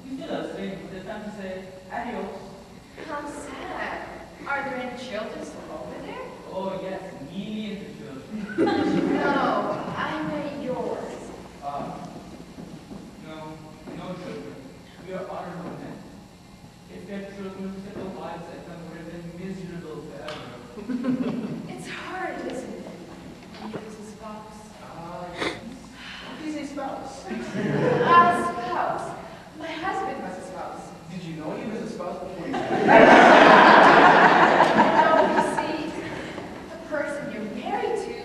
You still have Spain, but it's time to say adios. How sad. Are there any children still over there? Oh yes, millions of children. No, I meant yours. No children. We are honorable men. If their children took their lives at them would have been miserable forever. It's hard, isn't it? When you lose a spouse. What is a spouse? A spouse. My husband was a spouse. Did you know he was a spouse before you? No, you see, the person you're married to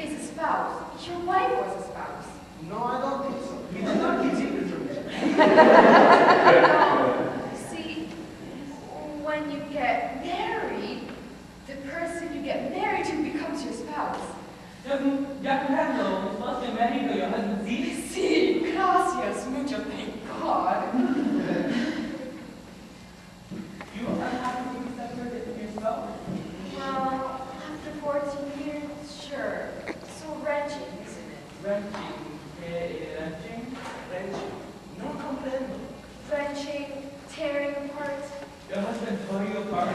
is a spouse. Your wife was a spouse. No, I don't think so. He did not keep secrets from me. No, you see, when you get married, the person you get married to becomes your spouse. Yakuhendo, you're supposed to marry to your husband, see? Sí, gracias, mucho, thank God. You are unhappy to be separated from your spouse? Well, after 14 years, sure. So wrenching, isn't it? Wrenching. No comprendo. Wrenching, tearing apart. Your husband tore you apart.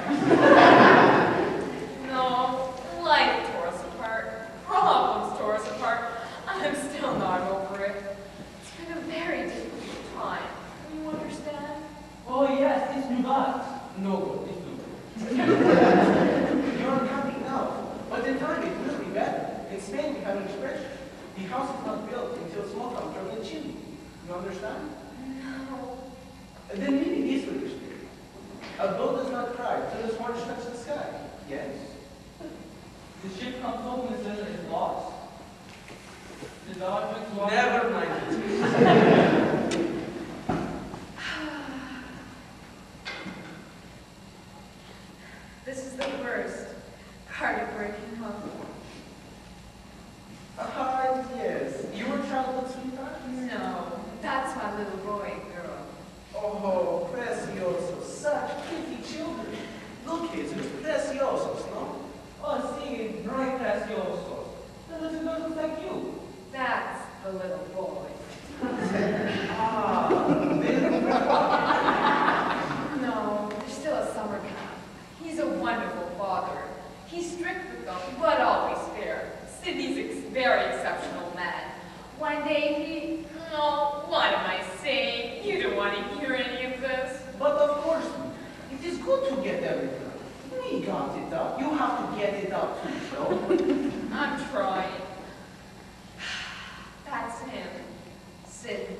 No, life tore us apart. Problems tore us apart. I'm still not over it. It's been a very difficult time. You understand? Oh yes, it's new gods. No good. It's new. You're unhappy now, but in time it will be better. In Spain we have an expression. The house is not built until smoke comes from the chimney. You understand? No. Then maybe this will explain. A boat does not cry till its horn strikes the sky. Yes? The ship comes home and says it's lost. The dog drinks water. Never mind. This is the worst. Heartbreaking home. Yes. Your childhood sweetheart? No, that's my little boy and girl. Oh, precioso. Such pretty Jesus, preciosos, no? Oh, sí, no hay preciosos. The little girl looks like you. That's the little boy. Ah, No, there's still a summer camp. He's a wonderful father. He's strict with them, but always fair. Sidney's a very exceptional man. One day he... Oh, what am I saying? You don't want to hear any of this. but of course, it is good to get everything out. We got it up. You have to get it up too, so. I'm trying. That's him. Sidney.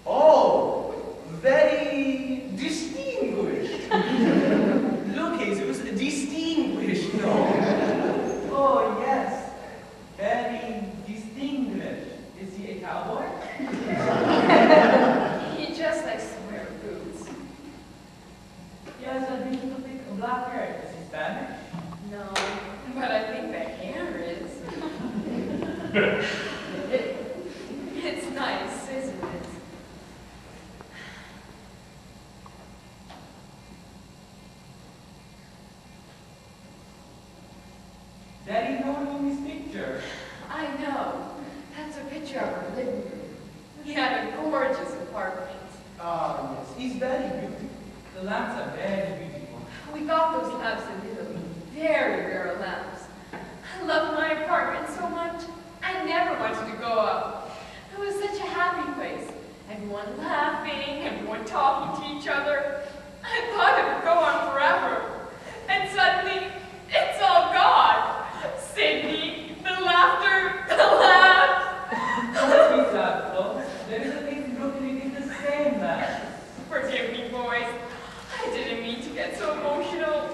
Oh, very distinguished. Look, Jesus, distinguished, no? Oh, yes. Very distinguished. Is he a cowboy? He just likes to wear boots. He has a beautiful thick black hair. Is he Spanish? No, but I think the hair is. It's nice, isn't it? Daddy, no one in this picture. I know. That's a picture of our living room. We had a gorgeous apartment. Ah, yes, he's very beautiful. The lamps are very beautiful. We got those lamps in Italy. Very rare lamps. I love my apartment so much. I never wanted to go up. It was such a happy place. Everyone laughing, everyone talking to each other. I thought it would go on forever. And suddenly, it's all gone. Sidney, the laughter, the laugh. Don't be sad, Flo. There is a place in Brooklyn that is the same laugh. Forgive me, boys. I didn't mean to get so emotional.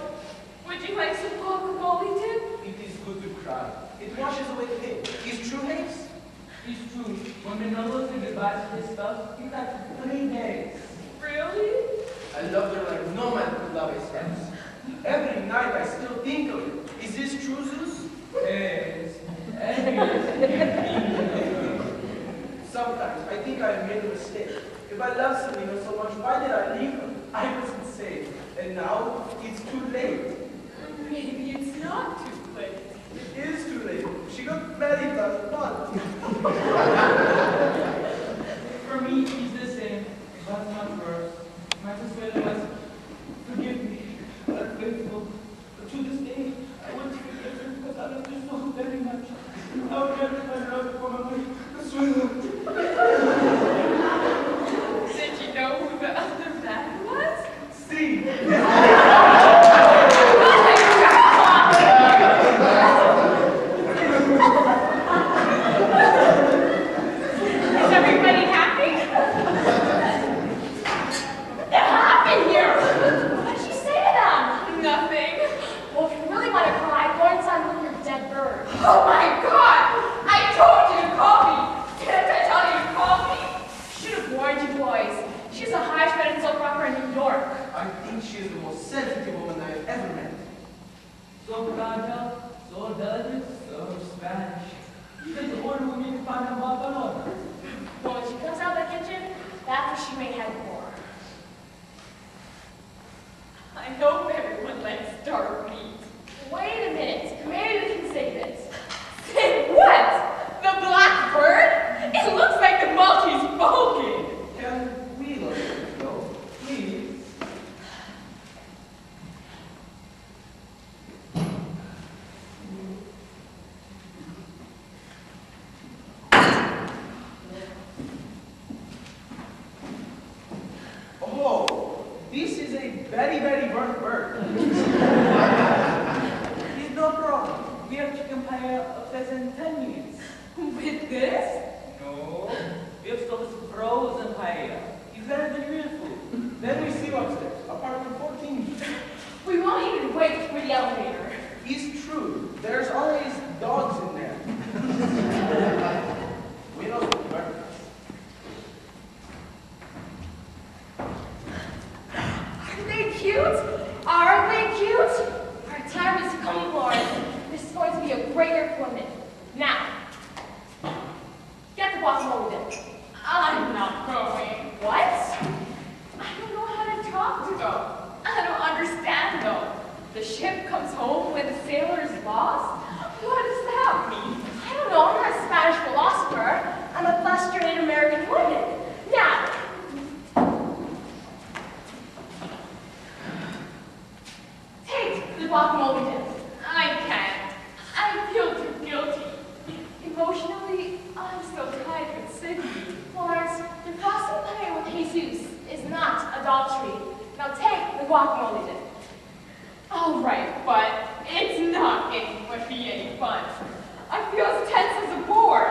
Would you like some guacamole, Tim? It is good to cry. It washes away pain. Is true haste? It's true. When the novels and goodbyes to this stuff, it like 3 days. Really? I love her like no man could love his friends. Every night I still think of it. Is this true, Zeus? Yes. Everything. Sometimes I think I have made a mistake. If I love Selena so much, why did I leave her? I was insane. And now it's too late. Maybe it's not too late. It is too late. She got married last month. For me, it's the same. But not worse. My sister was, forgive me. I'm grateful. But to this day, I want to forgive her because I love her so very much. I would never find love for my sweetheart. Did you know who the other man was? See? Is everybody happy? What happened here? What did she say to them? Nothing. Well, if you really want to cry, go inside and look at your dead bird. Oh my God! I told you to call me. Didn't I tell you to call me? Should have warned you boys. She's the highest paid soap opera in New York. I think she is the most sensitive woman I have ever met. So fragile, so delicate, so Spanish. Even the old woman you can find in Barcelona. Well, when she comes out of the kitchen, that's where she may head for. I hope everyone likes dark meat. Wait a minute. Maybe we can save it. Say what? The black bird? It looks like the Maltese Falcon. Can we look at it, though? Please? Oh, this is a very, very burnt bird. It's no problem. We have chicken pie upstairs in 10 minutes. With this? No, we have still this frozen paella. It's better than real food. Then we see you upstairs, apartment 14. We won't even wait for the elevator. It's true. There's always dogs in there. We know the bird. Are they cute? The ship comes home when the sailor is lost? What does that mean? I don't know. I'm not a Spanish philosopher. I'm a frustrated American woman. Now, take the guacamole dip. I can't. I feel too guilty. Emotionally, I'm still tied with Sydney. Florence, your crossing pain with Jesus is not adultery. Now take the guacamole dip. All right, but it's not going to be any fun. I feel as tense as a board.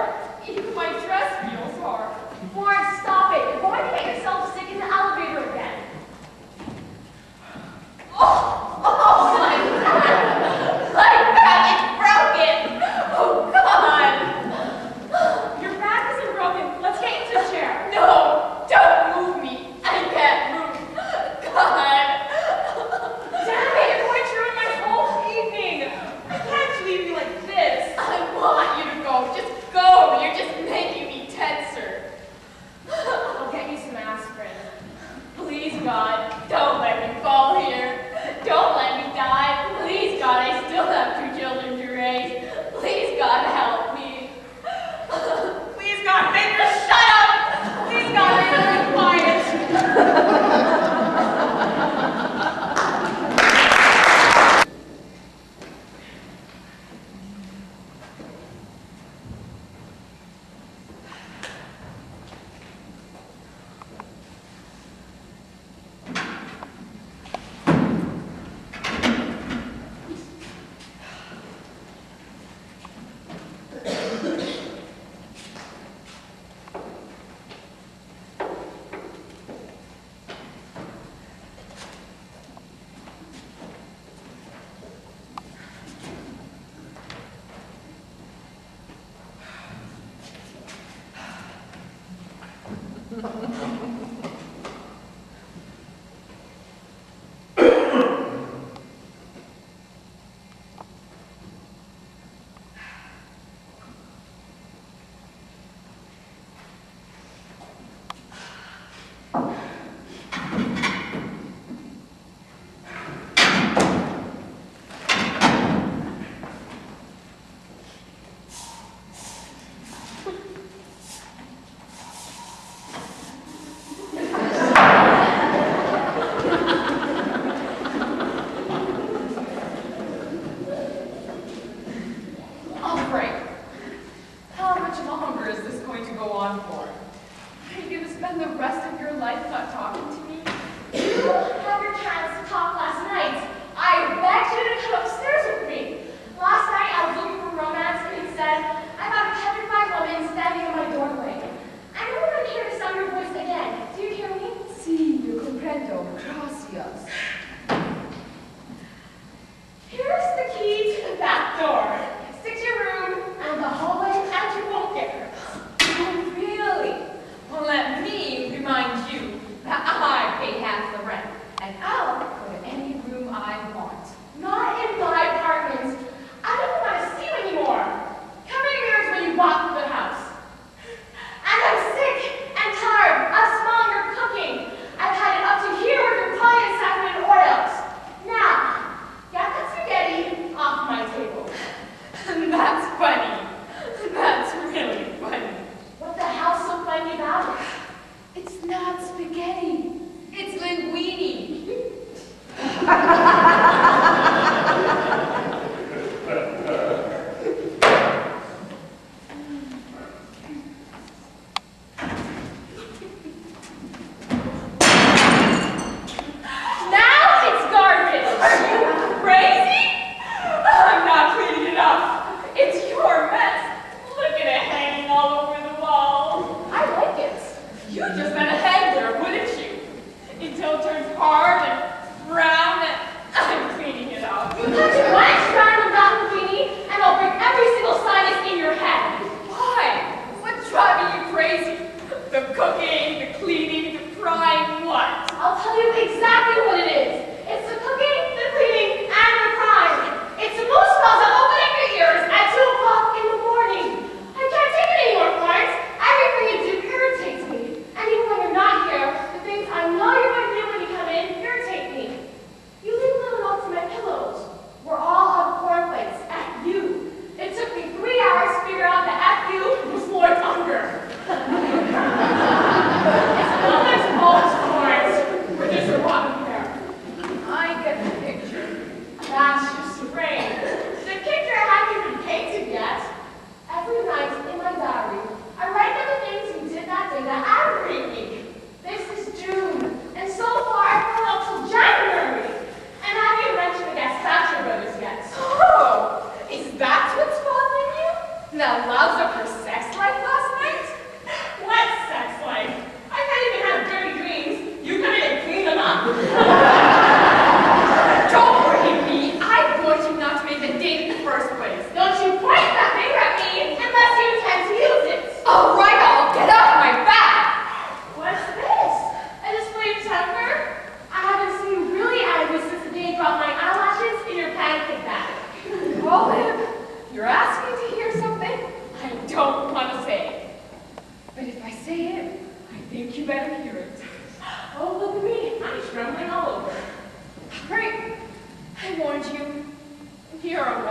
Even my dress feels hard. Florence, stop it. You're going to get yourself sick in the elevator again. Oh my God! My back is broken! Oh God! Your back isn't broken. Let's get into a chair. No! Don't move me! I can't move! God! Damn it, you're going to ruin my whole evening. I can't leave you like this!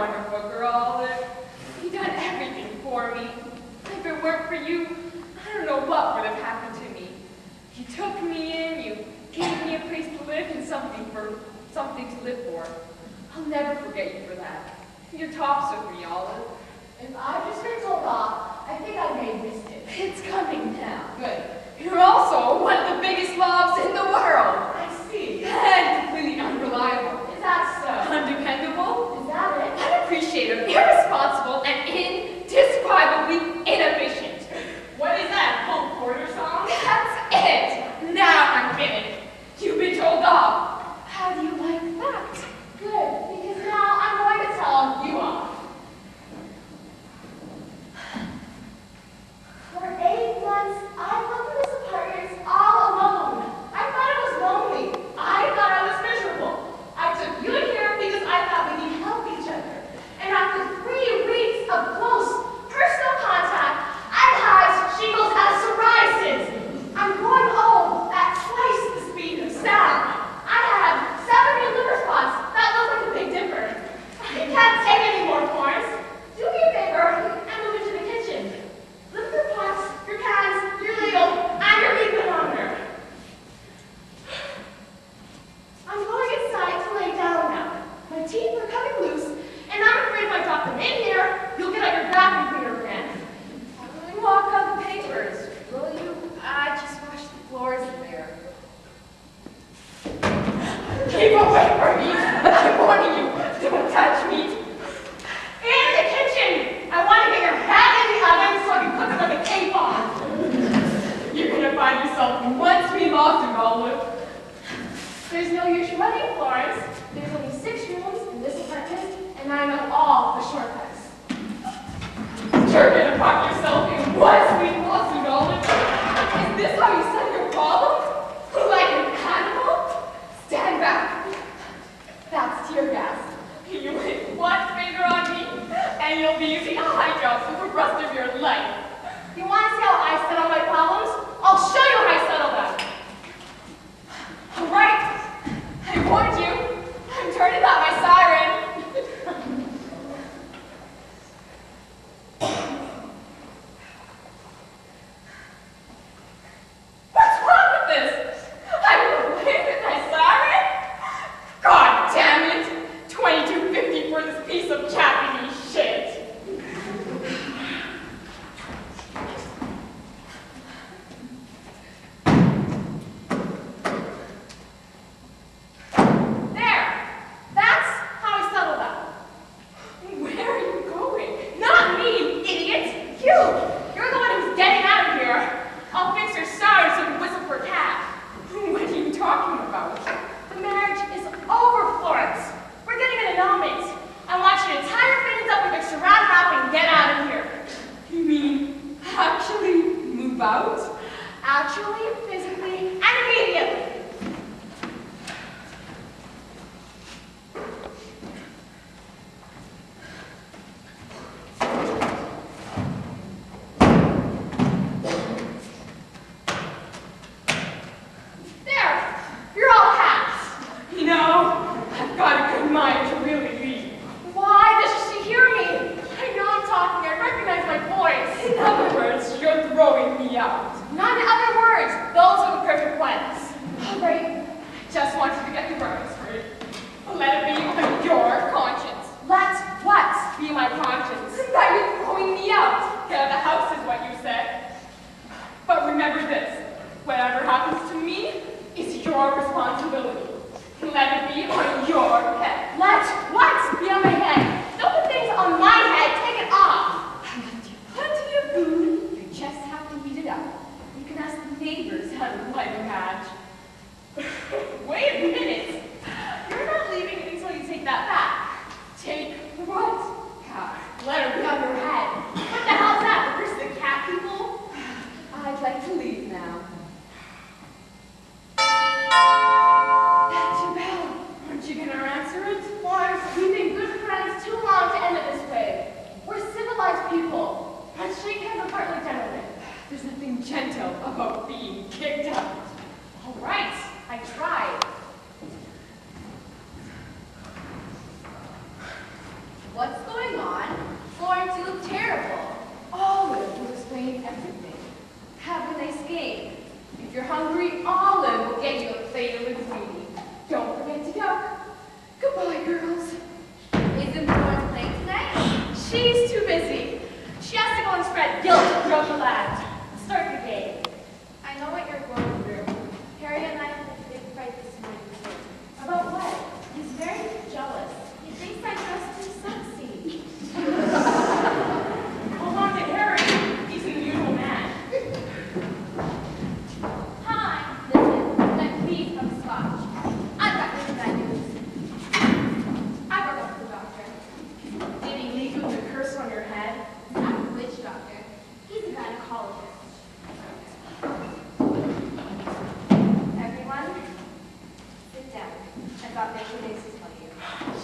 wonderful girl, Olive. You've done everything for me. If it weren't for you, I don't know what would have happened to me. You took me in, you gave me a place to live and something to live for. I'll never forget you for that. You're tops of me, Olive. If I've just been told off, I think I may have missed it. It's coming now. Good. You're also one of the biggest mobs in the world. I see. And completely unreliable. Is that so? Undependable. Is that it? Unappreciative, irresponsible, and indescribably inefficient. What is that, Cole Porter song? That's it. Now I'm finished. You've been told off. How do you like that? Good, because now I'm going to tell you off. For 8 months, I lived in this apartment all alone. I thought it was lonely. I thought I was miserable. I took you in here because I thought we could help each other. And after 3 weeks of close personal contact, I had shingles and psoriasis. I'm growing old at twice the speed of sound. I have 7 new liver spots. That looks like a big difference. I can't take any more corns. Do me a favor and move into the kitchen. Lift your pots, your cans, your ladle, and your meat thermometer. I'm going inside to lay down now. My teeth are coming loose, and I'm afraid if I drop them in here, you'll get on your back and clean again. I'll really walk on the papers. Will you? I just washed the floors in there. Keep away from me! I'm warning you! Don't touch me! In the kitchen! I want to get your hat in the oven so I can cook it like a cake on. You're gonna find yourself one sweet lobster, Olive. There's no use running, Florence. There's only 6 rooms in this apartment, and I know all the shortcuts. You're gonna find yourself in one sweet lawsuit, Olive. Is this how you solve your problems? Like an animal? Stand back. That's tear gas. You hit one finger on me, and you'll be using high drops for the rest of your life. You want to see how I settle my problems? I'll show you how I settle them. All right. I warned you. I'm turning out my siren. What's wrong with this? I'm awake with my siren? God damn it! $22.50 for this piece of Japanese shit. There. That's how I settle them. Where are you going? Not me, idiot. You. You're the one who's getting out of here. I'll fix your siren so you can whistle for a cab. What are you talking about? The marriage is over, Florence. We're getting an annulment. I want you to tie what's going on? Florence, you look terrible. Olive will explain everything. Have a nice game. If you're hungry, Olive will get you a plate of linguine. Don't forget to duck. Goodbye, girls. Isn't Florence playing tonight? She's too busy. She has to go and spread guilt throughout the land. Start the game. I know what you're going through. Harry and I had a big fight this morning too. About what? He's very jealous. He thinks I dress too sexy. Hold on to Harry. He's an unusual man. Hi, listen, let please some scotch. I've got really bad news. I broke up with the doctor. Did he leave you with a curse on your head? Not a witch doctor. He's a gynecologist. Everyone, sit down. I thought maybe Mace would tell you.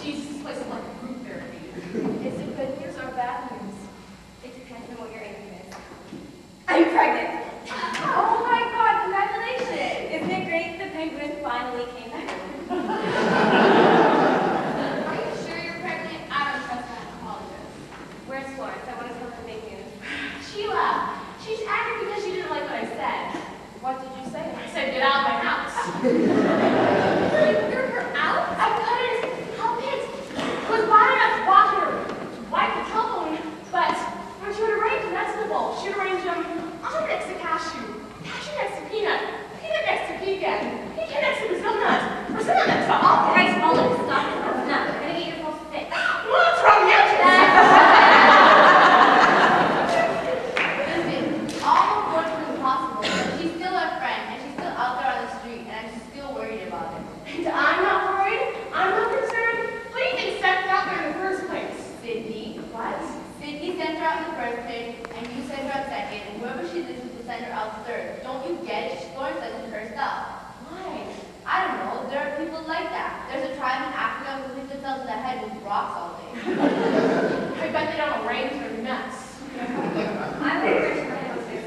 Jesus, this place is like group therapy. Is it good news or bad news? It depends on what your income is. I'm pregnant. Oh my God, congratulations. Isn't it great the penguin finally came back? Are you sure you're pregnant? I don't trust that gynecologist. Where's Florence? I want to tell her big news. She left. She's angry because she didn't like what I said. What did you say? I said, get out of my house. You threw her out? I couldn't help it. It was bad enough to walk her, wipe the telephone, but when she would arrange an vegetable, she would arrange almond next to cashew, cashew next to peanut, peanut next to pecan, pecan next to Brazil nut, Brazil nut next to almond. Guys, Olive, stop it. That's enough. You're going to get yourself sick. What's wrong with you? Listen, all of Florence is impossible, but she's still our friend, and she's still out there on the street, and I'm still worried about it. And I'm not worried. I'm not concerned. What do you think sent her out there in the first place? Sydney. What? Sydney sent her out in the first place, and you sent her out second, and whoever she lives with will send her out third. Don't you get it? Florence doesn't herself. Why? I don't know. There are people like that. There's a tribe in Africa who hit themselves in the head with rocks all day. I bet they don't arrange their nuts. I would wish my house was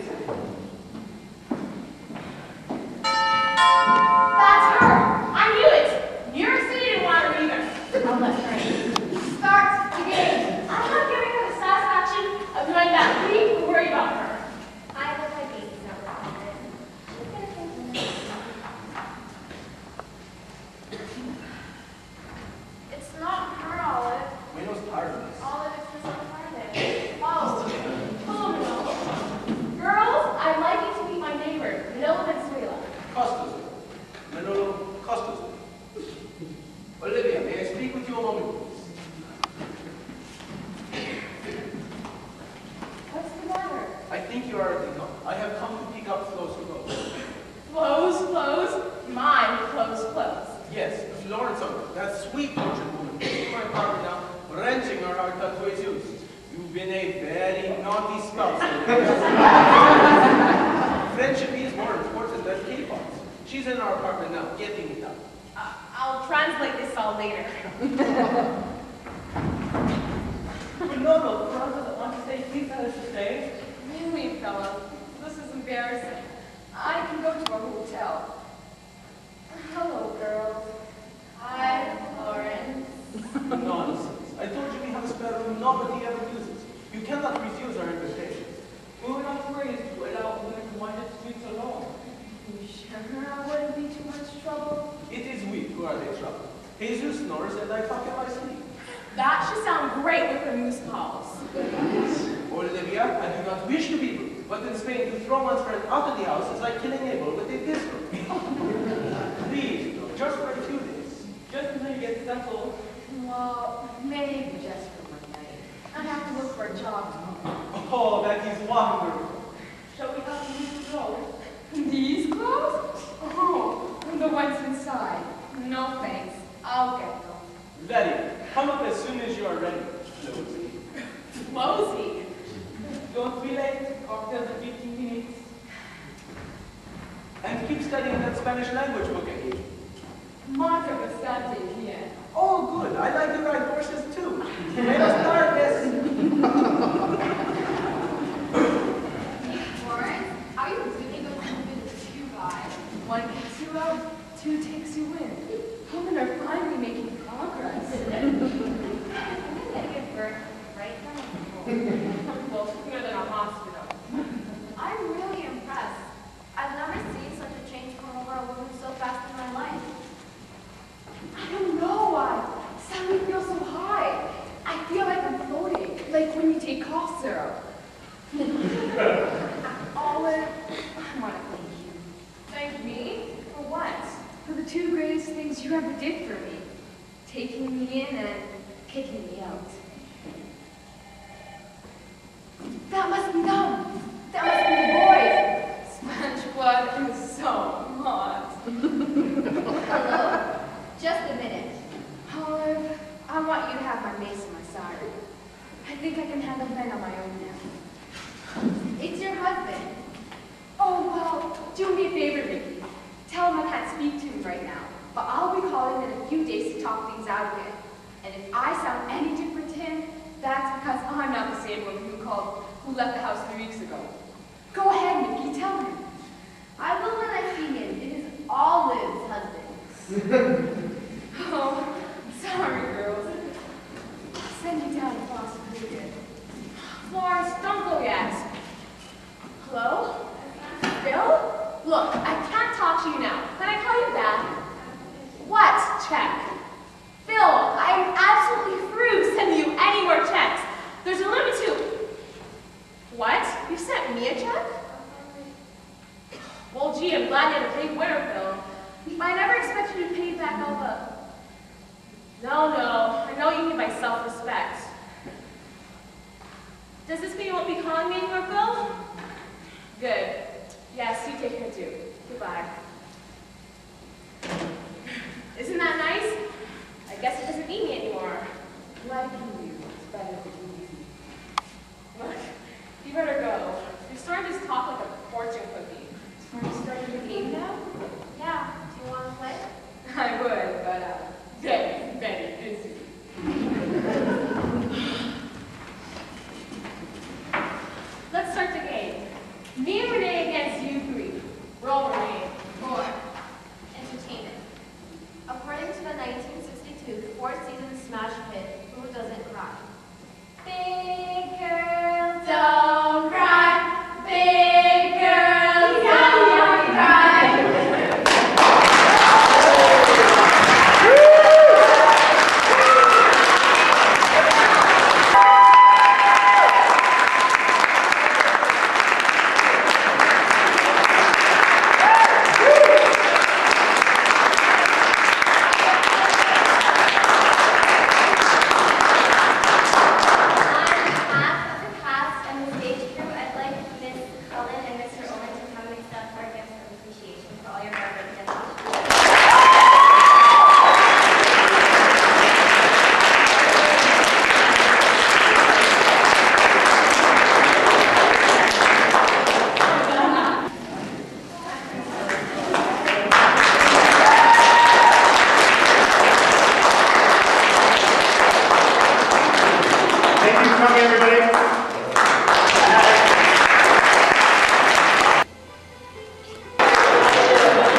That's her! I knew it! New York City didn't want her either. I'll let her in. Start the game. I'm not giving her the satisfaction of knowing that we worry about her. I hope my baby's not responding. She's going to think It's not her, Olive. Menos tardes. Olive, it's Miss Friday. Oh, no. Girls, I'd like you to meet my neighbor, Manila Venezuela. Costas. Manolo Costas. Olivia, may I speak with you a moment, please? What's the matter? I think you already know. I have come to pick up Flo's clothes. Clothes? Mine clothes. Yes, Florence Uncle, that sweet Georgian woman, came to my apartment now, wrenching her heart out to Jesus. You've been a very naughty spouse. Friendship is more important than K-pops. She's in our apartment now, getting it up. I'll translate this all later. Manolo, Florence doesn't want to stay. Please let us stay. Really, fella, this is embarrassing. I can go to a hotel. Hello, girls. Hi, Florence. Nonsense. I told you we have a spare room nobody ever uses. You cannot refuse our invitation. We were not raised to allow women to wander the streets alone. You sure I wouldn't be too much trouble? It is we who are the trouble. Jesus snores and I talk in my sleep. That should sound great with the moose calls. Olivia, I do not wish to be rude, but in Spain to throw one's friend out of the house is like killing Abel with a pistol. Please, just for a few days. Just until you get settled. Well, maybe just for one night. I have to look for a job tomorrow. Oh, that is wonderful. Shall we have these clothes? These clothes? Oh, the ones inside. No thanks. I'll get them. Very good. Come up as soon as you are ready. Flosy. Flosy. Don't be late. Cocktails in 15 minutes. And keep studying that Spanish language book again. Marca bastante bien. Oh, good. I like to ride horses too. Menos tardes. Florence, how are you doing those stupid two guys? One kicks you out, two takes you in. Women are finally making progress. I'm gonna get a good bird Olive, I want to thank you. Thank me? For what? For the two greatest things you ever did for me. Taking me in and kicking me out. That must be them. That must be the boys. Spanish blood is so hot. Hello? Just a minute. Olive, I want you to have my mace and my side. I think I can handle Ben on my own now. It's your husband. Oh, well, do me a favor, Vicky. Tell him I can't speak to him right now, but I'll be calling in a few days to talk things out again. And if I sound any different to him, that's because I'm not the same woman who left the house 3 weeks ago. Go ahead, Vicky, tell him. I will when I see him. It is Olive's husband. Oh, sorry, girls. Send me down to Boston again. Florence, don't go yet. Hello? Phil? Look, I can't talk to you now. Can I call you back? What? Check. Phil, I'm absolutely through sending you any more checks. There's a limit to... What? You sent me a check? Well, gee, I'm glad you had a big winner, Phil. I never expected you to pay back all the... No, I know you need my self-respect. Does this mean you won't be calling me anymore, Phil? Good. Yes, you take care too. Goodbye. Isn't that nice? I guess it doesn't need me anymore. Liking you is better than easy. Look, you better go. You're starting to talk like a fortune cookie. Are you starting the game now? Yeah, do you want to play? I would, but very busy. Let's start the game. Me and Renee against you three. Roll, Renee. 4. Entertainment. According to the 1962 Four Seasons Smash hit